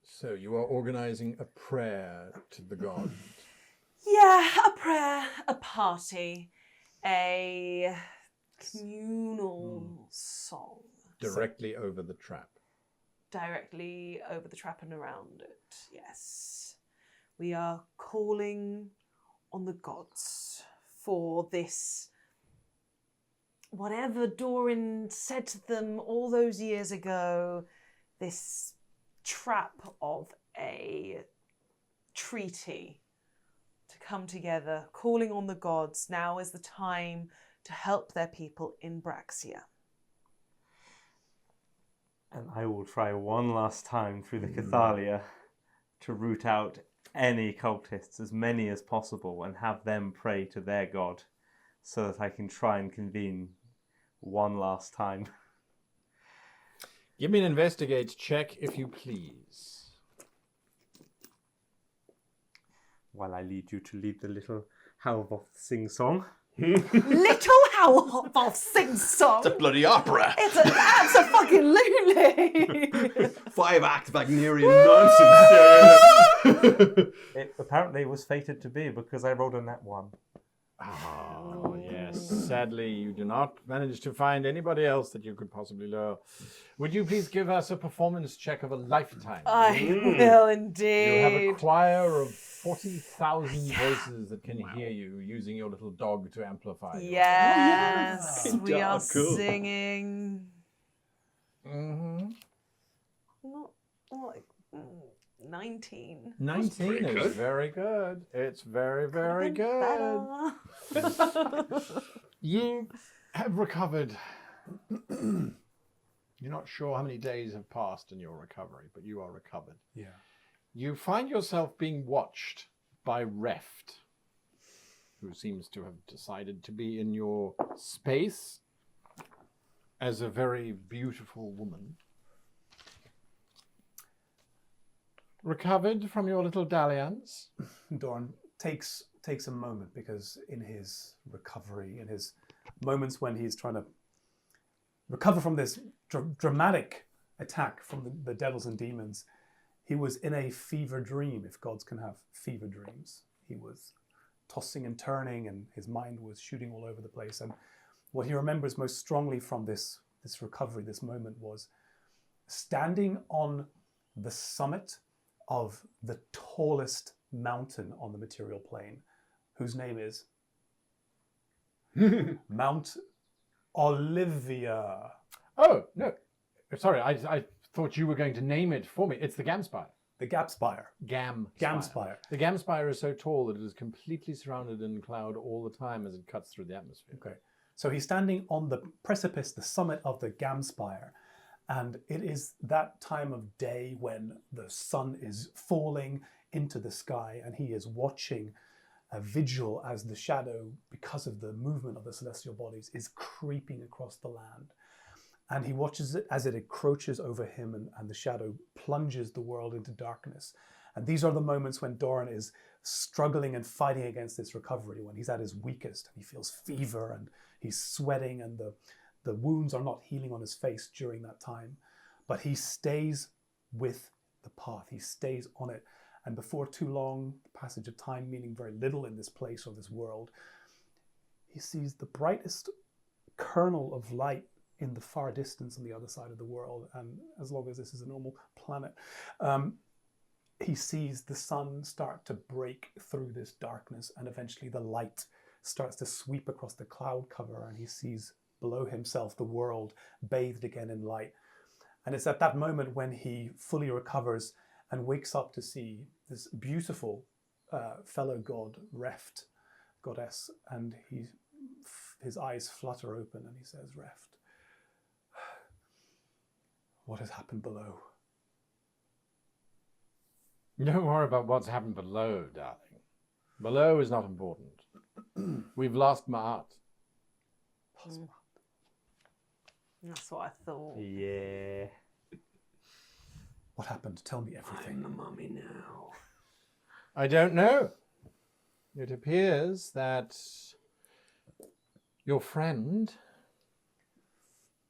So you are organizing a prayer to the god. Yeah, a prayer, a party, a communal song. Directly over the trap. Directly over the trap and around it, yes. We are calling on the gods for this, whatever Doran said to them all those years ago, this trap of a treaty to come together, calling on the gods. Now is the time to help their people in Braxia. And I will try one last time through the Cathalia to root out any cultists, as many as possible, and have them pray to their god, so that I can try and convene one last time. Give me an investigate check, if you please. While I lead you to lead the little Halvoth sing-song. Little Howlhoff sing song. It's a bloody opera. It's a fucking lunacy. 5-act Wagnerian nonsense. It apparently was fated to be because I rolled a nat 1. Oh, yes. Sadly, you do not manage to find anybody else that you could possibly lure. Would you please give us a performance check of a lifetime? I will indeed. You have a choir of 40,000 voices that can hear you using your little dog to amplify. Yes, Good we job, are cool. singing. Mm-hmm. Not like 19. 19 pretty is good. very good. It's very, very Been good. better. You have recovered. You're not sure how many days have passed in your recovery, but you are recovered. Yeah. You find yourself being watched by Reft, who seems to have decided to be in your space as a very beautiful woman. Recovered from your little dalliance. Doran takes a moment, because in his recovery, in his moments when he's trying to recover from this dramatic attack from the devils and demons, he was in a fever dream, if gods can have fever dreams. He was tossing and turning, and his mind was shooting all over the place. And what he remembers most strongly from this recovery, this moment, was standing on the summit of the tallest mountain on the material plane, whose name is Mount Olivia. Oh, no. Sorry, I thought you were going to name it for me. It's the Gamspire. The Gapspire. Gamspire. The Gamspire is so tall that it is completely surrounded in cloud all the time as it cuts through the atmosphere. Okay. So he's standing on the precipice, the summit of the Gamspire. And it is that time of day when the sun is falling into the sky, and he is watching a vigil as the shadow, because of the movement of the celestial bodies, is creeping across the land. And he watches it as it encroaches over him, and the shadow plunges the world into darkness. And these are the moments when Doran is struggling and fighting against this recovery, when he's at his weakest, and he feels fever, and he's sweating, and the wounds are not healing on his face during that time. But he stays with the path. He stays on it. And before too long, the passage of time meaning very little in this place or this world, he sees the brightest kernel of light in the far distance on the other side of the world. And as long as this is a normal planet, he sees the sun start to break through this darkness, and eventually the light starts to sweep across the cloud cover, and he sees below himself the world bathed again in light. And it's at that moment when he fully recovers and wakes up to see this beautiful fellow god, Reft, goddess, and his eyes flutter open, and he says, "Reft, what has happened below?" Don't worry about what's happened below, darling. Below is not important. We've lost Mart. That's what I thought. Yeah. What happened? Tell me everything. I'm the mummy now. I don't know. It appears that your friend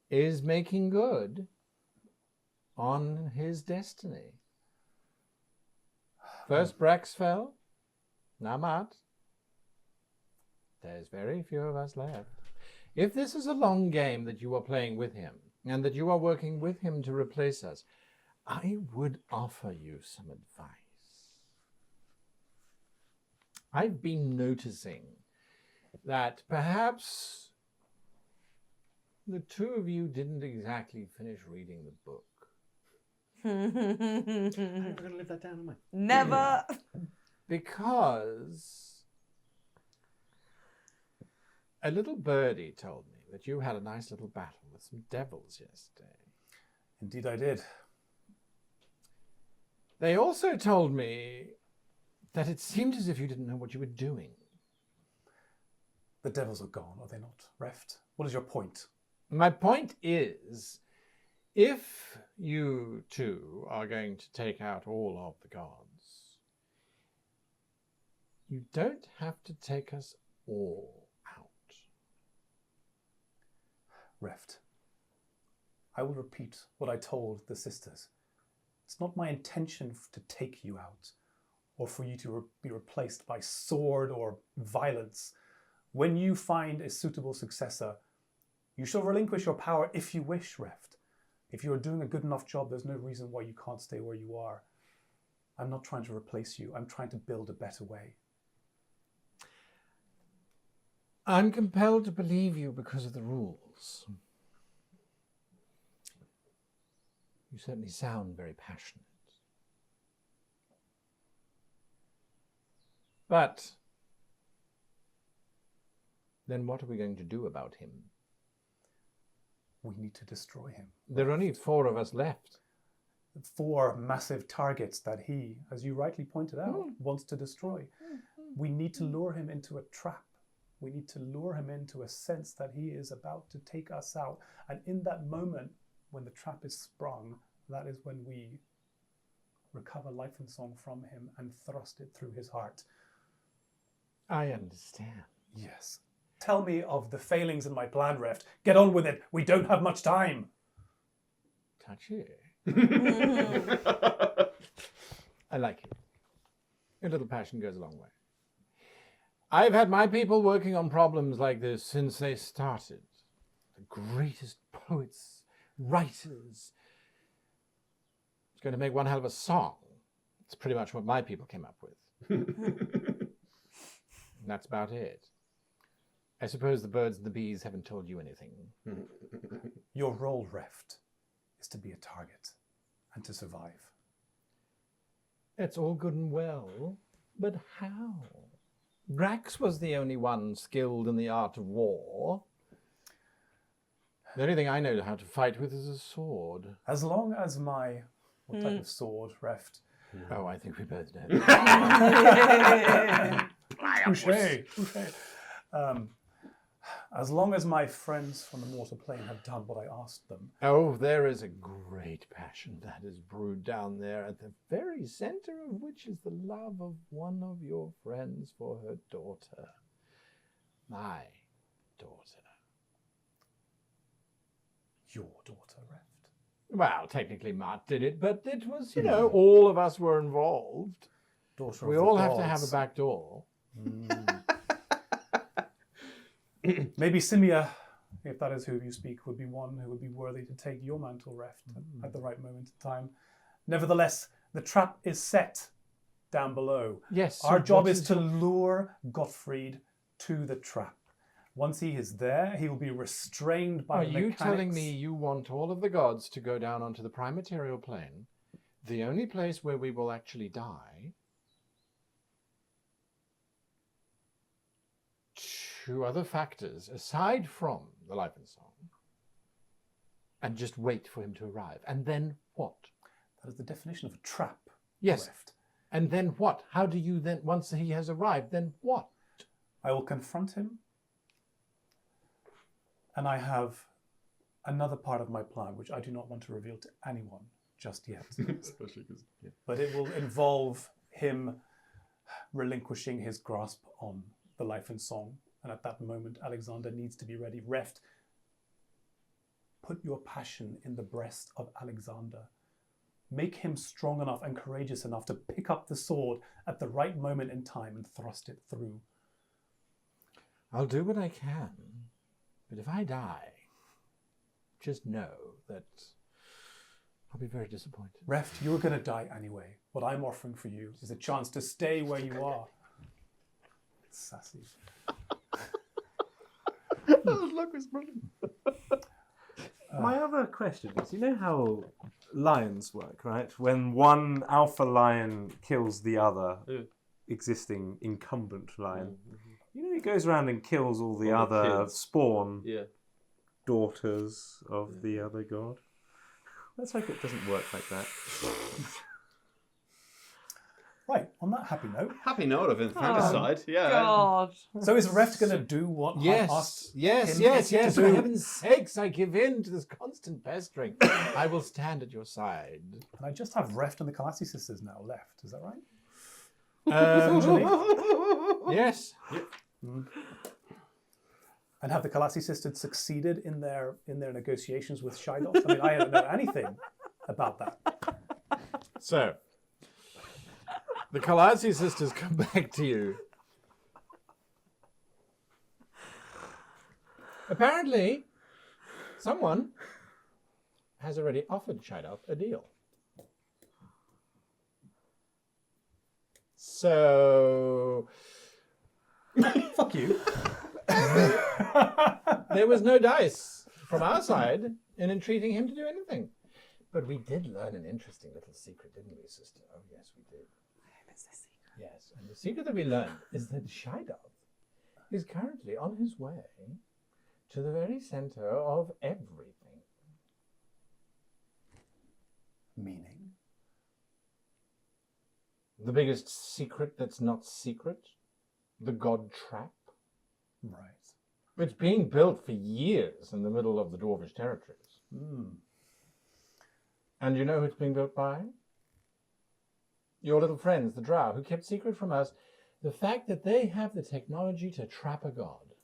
is making good on his destiny. First Brax fell, now Matt. There's very few of us left. If this is a long game that you are playing with him, and that you are working with him to replace us, I would offer you some advice. I've been noticing that perhaps the two of you didn't exactly finish reading the book. I'm not going to live that down, am I? Never. Because a little birdie told me that you had a nice little battle with some devils yesterday. Indeed I did. They also told me that it seemed as if you didn't know what you were doing. The devils are gone, are they not, Reft? What is your point? My point is, if you two are going to take out all of the gods, you don't have to take us all out. Reft, I will repeat what I told the sisters. It's not my intention to take you out, or for you to be replaced by sword or violence. When you find a suitable successor, you shall relinquish your power if you wish, Reft. If you are doing a good enough job, there's no reason why you can't stay where you are. I'm not trying to replace you. I'm trying to build a better way. I'm compelled to believe you because of the rules. You certainly sound very passionate. But then what are we going to do about him? We need to destroy him. There are only 4 of us left. 4 massive targets that he, as you rightly pointed out, wants to destroy. We need to lure him into a trap. We need to lure him into a sense that he is about to take us out. And in that moment, when the trap is sprung, that is when we recover life and song from him and thrust it through his heart. I understand. Yes. Tell me of the failings in my plan, Reft. Get on with it. We don't have much time. Touchy. I like it. A little passion goes a long way. I've had my people working on problems like this since they started. The greatest poets, writers. It's going to make one hell of a song. It's pretty much what my people came up with. And that's about it. I suppose the birds and the bees haven't told you anything. Your role, Reft, is to be a target and to survive. It's all good and well, but how? Brax was the only one skilled in the art of war. The only thing I know how to fight with is a sword. As long as my... What type of sword, Reft? Oh, I think we both know. Touché, touché. As long as my friends from the mortal plane have done what I asked them. Oh, there is a great passion that is brewed down there, at the very center of which is the love of one of your friends for her daughter. My daughter. Your daughter, Reft. Well, technically Mart did it, but it was, all of us were involved. Daughter We of the all have to have gods. a back door. Maybe Simia, if that is who you speak, would be one who would be worthy to take your mantle, Reft, at the right moment in time. Nevertheless, the trap is set down below. Yes. Our so job what is to lure Gottfried to the trap. Once he is there, he will be restrained by Are the you mechanics. telling me you want all of the gods to go down onto the prime material plane, the only place where we will actually die, two other factors aside from the life and song, and just wait for him to arrive? And then what? That is the definition of a trap, Yes. Reft. And then what? How do you then, once he has arrived, then what? I will confront him. And I have another part of my plan, which I do not want to reveal to anyone just yet. Especially because. Yeah. But it will involve him relinquishing his grasp on the life and song. And at that moment, Alexander needs to be ready. Reft, put your passion in the breast of Alexander. Make him strong enough and courageous enough to pick up the sword at the right moment in time and thrust it through. I'll do what I can, but if I die, just know that I'll be very disappointed. Reft, you're going to die anyway. What I'm offering for you is a chance to stay where you are. Sassy. That look was brilliant. My other question is, you know how lions work, right? When one alpha lion kills the other existing incumbent lion, you know, he goes around and kills all the All the other kids. spawn Yeah. daughters of the other god. Let's hope it doesn't work like that. Right, on that happy note. Happy note of infanticide. Yeah. God. So is Reft going to do what I asked yes, him yes, to yes. do? For heaven's sakes, I give in to this constant pestering. I will stand at your side. And I just have Reft and the Kalassi sisters now left, is that right? Yes. And have the Kalassi sisters succeeded in their negotiations with Shaidoth? I mean, I don't know anything about that. So, the Kalassi sisters come back to you. Apparently, someone has already offered Shaidoth a deal. So, Fuck you. there was no dice from our side in entreating him to do anything. But we did learn an interesting little secret, didn't we, sister? Oh, yes, we did. Yes, and the secret that we learned is that Shaidoth is currently on his way to the very center of everything. Meaning? The biggest secret that's not secret, the God Trap. Right. It's being built for years in the middle of the Dwarvish territories. And you know who it's being built by? Your little friends, the Drow, who kept secret from us the fact that they have the technology to trap a god.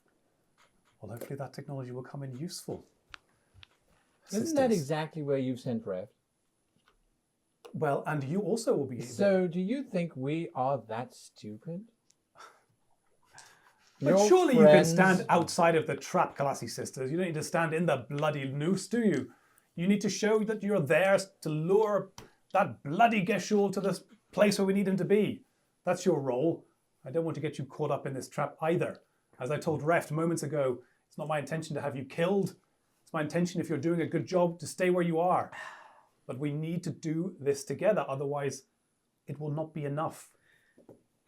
Well, hopefully that technology will come in useful. Isn't that Sisters. exactly where you've sent Rev? Well, and you also will be... So, do you think we are that stupid? But Your surely you can friends- stand outside of the trap, Kalassi sisters. You don't need to stand in the bloody noose, do you? You need to show that you're there to lure that bloody Geshul to this place where we need him to be. That's your role. I don't want to get you caught up in this trap either. As I told Reft moments ago, it's not my intention to have you killed. It's my intention, if you're doing a good job, to stay where you are. But we need to do this together, otherwise it will not be enough.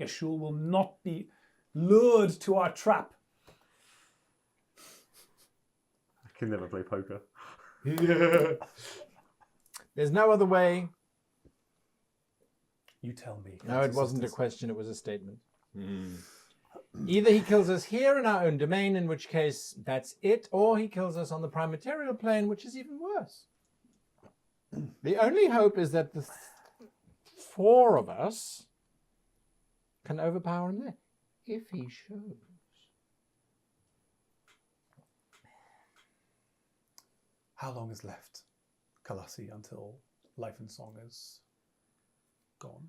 Geshul will not be lured to our trap. I can never play poker. There's no other way. You tell me. No, it Kalassi wasn't a sisters. question, it was a statement. Either he kills us here in our own domain, in which case that's it, or he kills us on the prime material plane, which is even worse. The only hope is that the four of us can overpower him there, if he shows. How long is left, Kalassi, until Life and Song is gone?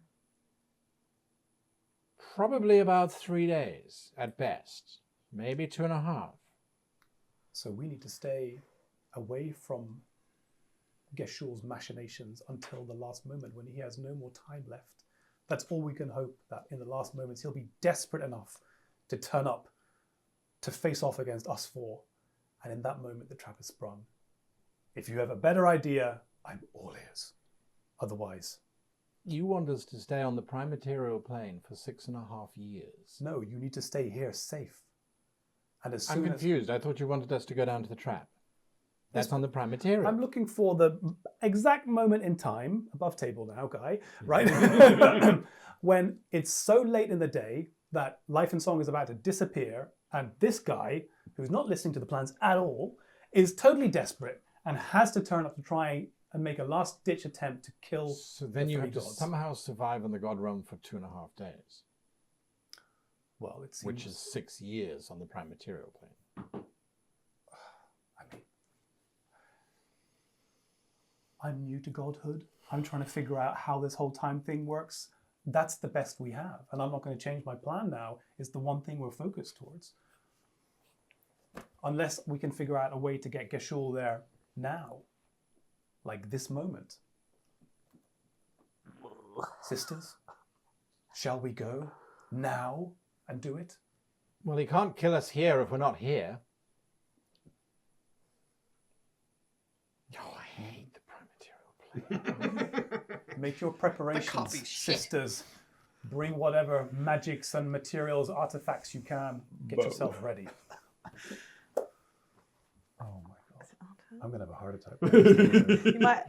Probably about 3 days at best, maybe 2.5. So we need to stay away from Geshul's machinations until the last moment when he has no more time left. That's all we can hope, that in the last moments he'll be desperate enough to turn up, to face off against us four. And in that moment the trap is sprung. If you have a better idea, I'm all ears. Otherwise, You want us to stay on the prime material plane for 6.5 years. no, you need to stay here safe. And as I'm soon as... confused. I thought you wanted us to go down to the trap. That's on the prime material. I'm looking for the exact moment in time, above table now, guy, right? When it's so late in the day that Life and Song is about to disappear, and this guy, who's not listening to the plans at all, is totally desperate and has to turn up to try and make a last-ditch attempt to kill So then the you three have to gods. somehow survive in the God realm for 2.5 days, Well, it seems... which is 6 years on the prime material plane. I mean, I'm new to godhood. I'm trying to figure out how this whole time thing works. That's the best we have. And I'm not going to change my plan now. It's the one thing we're focused towards. Unless we can figure out a way to get Geshul there now. Like this moment. Sisters, shall we go now and do it? Well, he can't kill us here if we're not here. Oh, I hate the prime material plane. Make your preparations, sisters. Bring whatever magics and materials, artifacts you can. Get yourself ready. Oh my god. I'm going to have a heart attack. You might.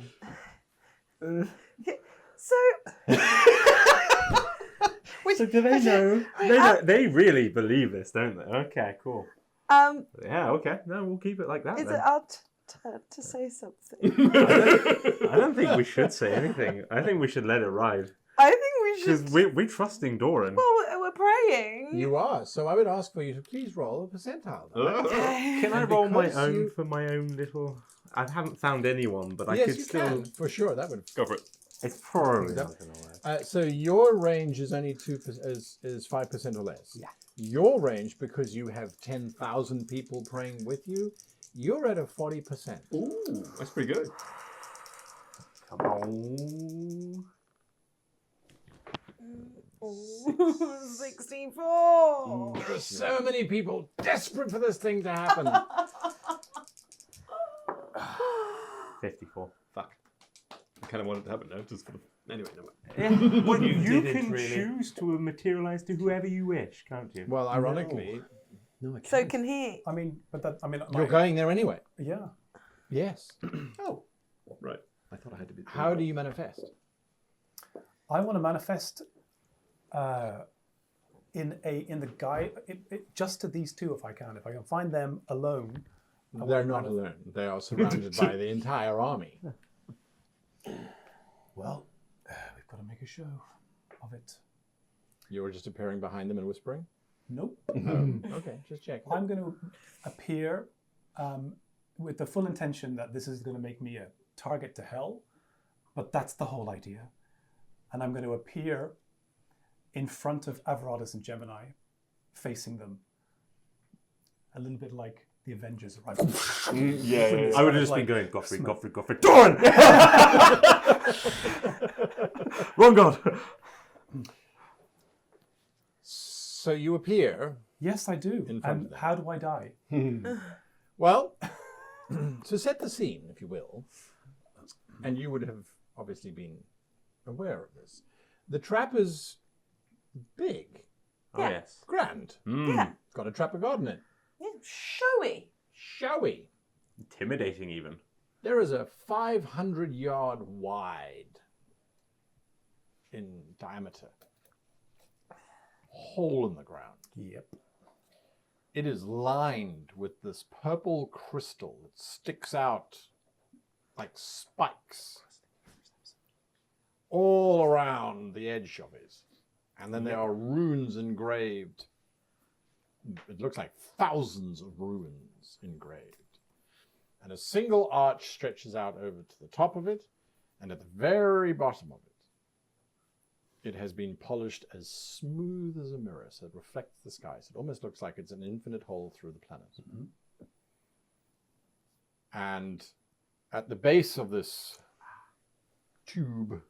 So. So do they know? They really believe this, don't they? Okay, cool. Yeah, okay. No, we'll keep it like that. Is then. it our turn to say something? I don't think we should say anything. I think we should let it ride. I think we should. Because we're trusting Doran. Well, we're praying. You are, so I would ask for you to please roll a percentile. Okay. Can I And roll my because own you- for my own little... I haven't found anyone, but I Yes, could you still... can, for sure. That would. Go for it. It's probably Yep. not going to work. So your range is only 2%, is 5% or less. Yeah. Your range, because you have 10,000 people praying with you, you're at a 40%. Ooh, that's pretty good. Come on. 64. There are so many people desperate for this thing to happen. 54. Fuck. I kind of wanted to happen now, just for the... Anyway, no. Well, you didn't can really. choose to materialize to whoever you wish, can't you? Well, ironically, No, I can't. So can he? I mean, but that, I mean, you're going there anyway. yeah. Yes. Oh, right. I thought I had to be... How do you manifest? I want to manifest in the guy, just to these two if I can. If I can find them alone. They're not alone. They are surrounded by the entire army. Well, we've got to make a show of it. You were just appearing behind them and whispering? Nope. Okay, just checking. I'm going to appear with the full intention that this is going to make me a target to hell, but that's the whole idea. And I'm going to appear in front of Avarodis and Gemini, facing them, a little bit like the Avengers arrive. Yeah. I would have just Like been going, smoke. Gottfried. Doran! Wrong god! So you appear. Yes, I do. In front of And them. how do I die? Well, to set the scene, if you will, and you would have obviously been aware of this, the trap is big, Oh, Yeah. yes. grand. Yeah. It's got a trap of God in it. Yeah. Showy. Showy. Intimidating, even. There is a 500-yard wide in diameter hole in the ground. Yep. It is lined with this purple crystal that sticks out like spikes all around the edge of it. And then there are runes engraved. It looks like thousands of runes engraved. And a single arch stretches out over to the top of it, and at the very bottom of it, it has been polished as smooth as a mirror, so it reflects the sky. So it almost looks like it's an infinite hole through the planet. And at the base of this tube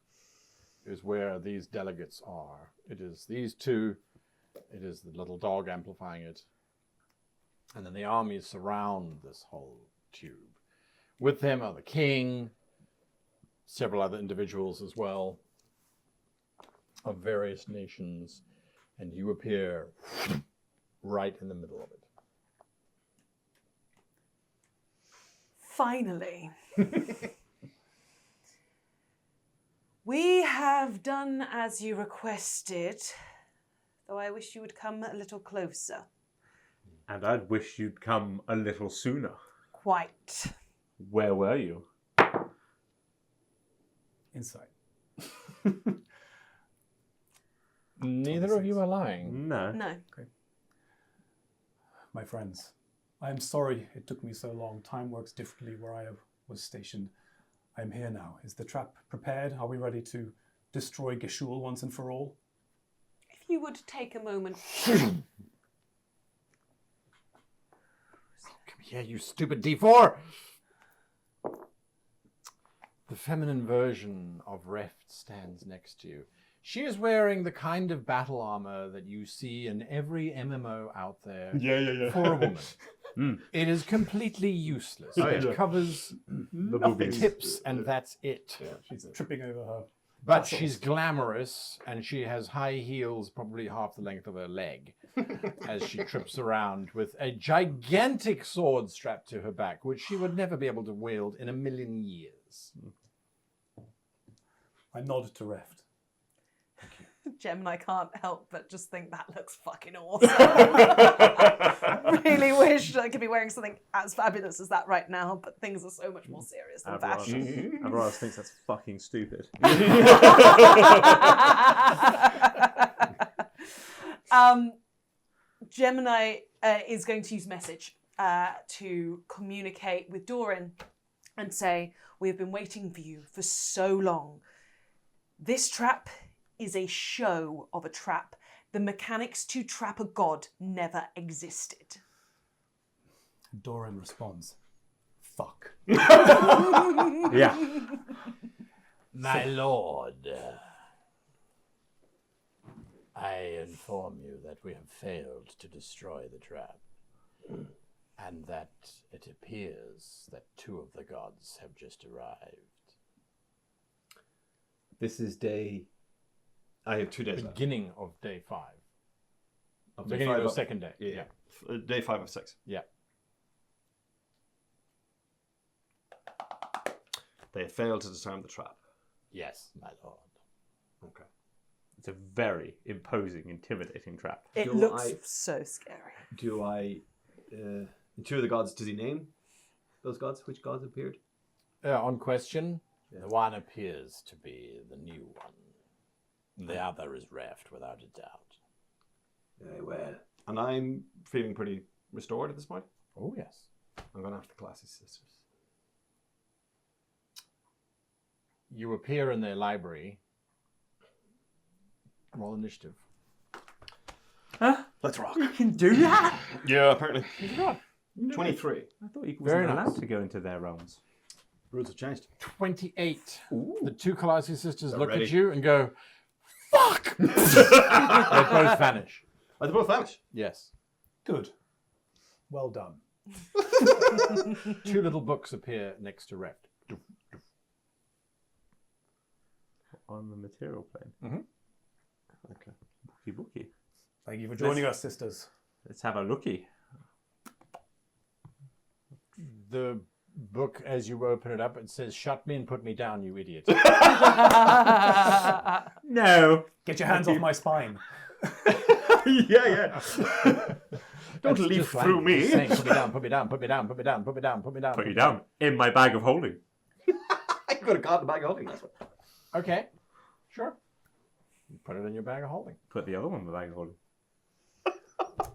is where these delegates are. It is these two, it is the little dog amplifying it, and then the armies surround this whole tube. With them are the king, several other individuals as well, of various nations, and you appear right in the middle of it. Finally. We have done as you requested, though I wish you would come a little closer. And I'd wish you'd come a little sooner. Quite. Where were you? Inside. Neither of you are lying. No. No. My friends, I am sorry it took me so long. Time works differently where I was stationed. I am here now. Is the trap prepared? Are we ready to destroy Geshul once and for all? If you would take a moment. Come here, you stupid D4! The feminine version of Reft stands next to you. She is wearing the kind of battle armor that you see in every MMO out there for a woman. It is completely useless. It covers the tips and that's it. Yeah, she's tripping over her. But muscles. she's glamorous and she has high heels probably half the length of her leg as she trips around with a gigantic sword strapped to her back, which she would never be able to wield in a million years. I nod to Reft. Gemini can't help but just think that looks fucking awesome. Really wish I could be wearing something as fabulous as that right now, but things are so much more serious than fashion. Avarada thinks that's fucking stupid. Gemini is going to use message to communicate with Doran and say, we have been waiting for you for so long. This trap is a show of a trap. The mechanics to trap a god never existed. Doran responds, fuck. Yeah. My lord, I inform you that we have failed to destroy the trap, and that it appears that 2 of the gods have just arrived. This is day... I have 2 days left. Beginning of day 5. Of day Beginning of five the second day. Yeah. Day 5 of 6. Yeah. They have failed to disarm the trap. Yes, my lord. Okay. It's a very imposing, intimidating trap. It Do looks I- so scary. Do I... 2 of the gods, does he name those gods? Which gods appeared? On question, the one appears to be the new one. The other is Reft, without a doubt. Very well. And I'm feeling pretty restored at this point. Oh, yes. I'm going to have to class his sisters. You appear in their library. Roll initiative. Let's rock. You can do that? Yeah, apparently. I 23. thought you Very wasn't allowed nice. to go into their realms. Rules have changed. 28. The 2 Colossi sisters They're look ready. at you and go, fuck! They both vanish. Oh, they both vanished. Yes. Good. Well done. 2 little books appear next to Reft. On the material plane. Okay. Bookie bookie. Thank you for joining us, sisters. Let's have a looky. The book, as you open it up, it says, shut me and put me down, you idiot. No. Get your hands off my spine. yeah. Don't That's leave just through language. me. It's saying, put me down, put me down, put me down, put me down, put me down, put me down. Put you down. In my bag of holding. I could have got the bag of holding. That's what. Okay. Sure. Put it in your bag of holding. Put the other one in the bag of holding.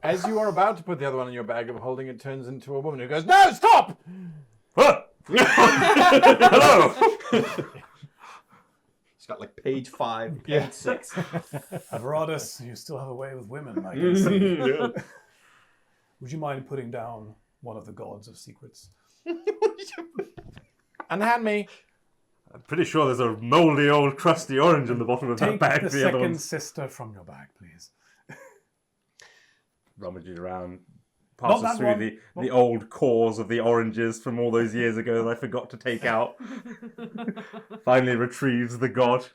As you are about to put the other one in your bag of holding, it turns into a woman who goes, no, stop! Ah! Hello! It's got like page 5, page 6. Avaradus, you still have a way with women, I can see. Would you mind putting down one of the gods of secrets? Unhand me. I'm pretty sure there's a mouldy old crusty orange in the bottom of that Take bag. the The other second one's sister from your bag, please. rummaging around. Not Passes that through one. the old cores of the oranges from all those years ago that I forgot to take out. Finally retrieves the god.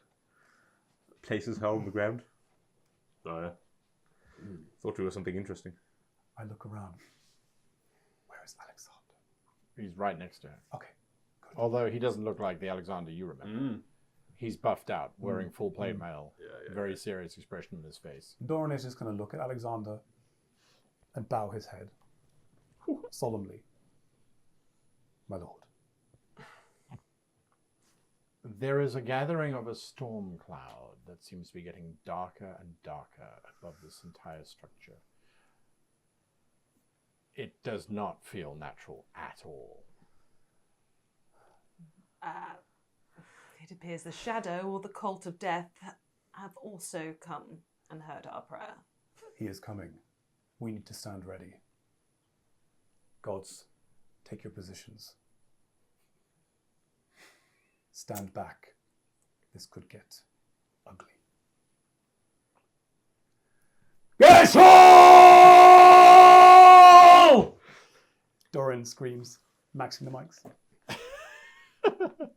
Places her on the ground. Oh, yeah. Thought it was something interesting. I look around. Where is Alexander? He's right next to her. Okay. Although he doesn't look like the Alexander you remember. He's buffed out, wearing full plate mail. Very serious expression on his face. Doran is just going to look at Alexander and bow his head solemnly. My lord. There is a gathering of a storm cloud that seems to be getting darker and darker above this entire structure. It does not feel natural at all. It appears the Shadow or the Cult of Death have also come and heard our prayer. He is coming. We need to stand ready. Gods, take your positions. Stand back. This could get ugly. Yes! Doran screams, maxing the mics.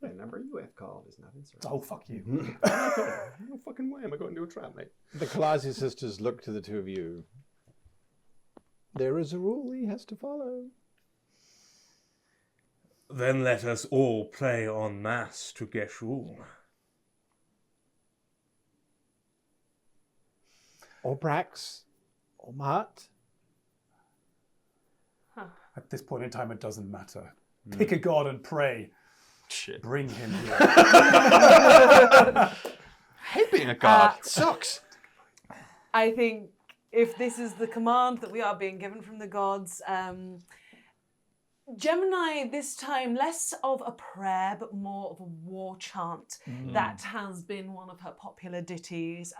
The number you have called is not in service. Oh, fuck you. No fucking way am I going to do a trap, mate. The Kalasi sisters look to the two of you. There is a rule he has to follow. Then let us all play en masse to Geshul. Or Brax. Or Mahat. At this point in time, it doesn't matter. Pick a god and pray. Shit. Bring him here. I hate being a god. It sucks. I think if this is the command that we are being given from the gods, Gemini this time less of a prayer but more of a war chant. That has been one of her popular ditties,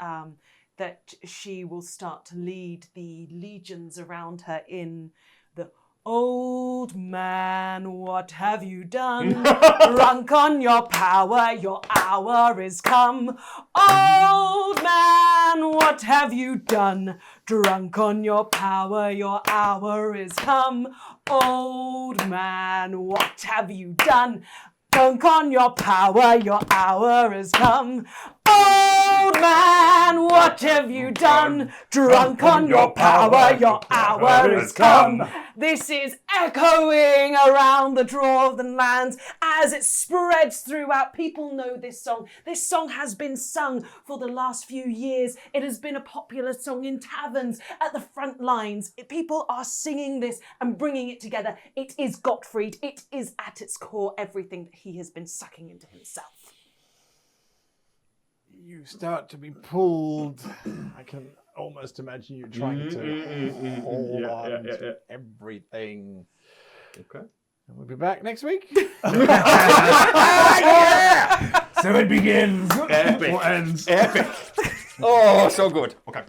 that she will start to lead the legions around her in the old man, what have you done? Drunk on your power, your hour is come. Old man, what have you done? Drunk on your power, your hour is come. Old man, what have you done? Drunk on your power, your hour is come. Old man, what have you done? Drunk on your power, your hour is come. This is echoing around the Dwarven lands as it spreads throughout. People know this song. This song has been sung for the last few years. It has been a popular song in taverns, at the front lines. People are singing this and bringing it together. It is Gottfried. It is at its core everything that he has been sucking into himself. You start to be pulled. I can almost imagine you trying to hold on to everything. Okay. And we'll be back next week. So it begins. Epic. Or ends. Epic. Oh, so good. Okay.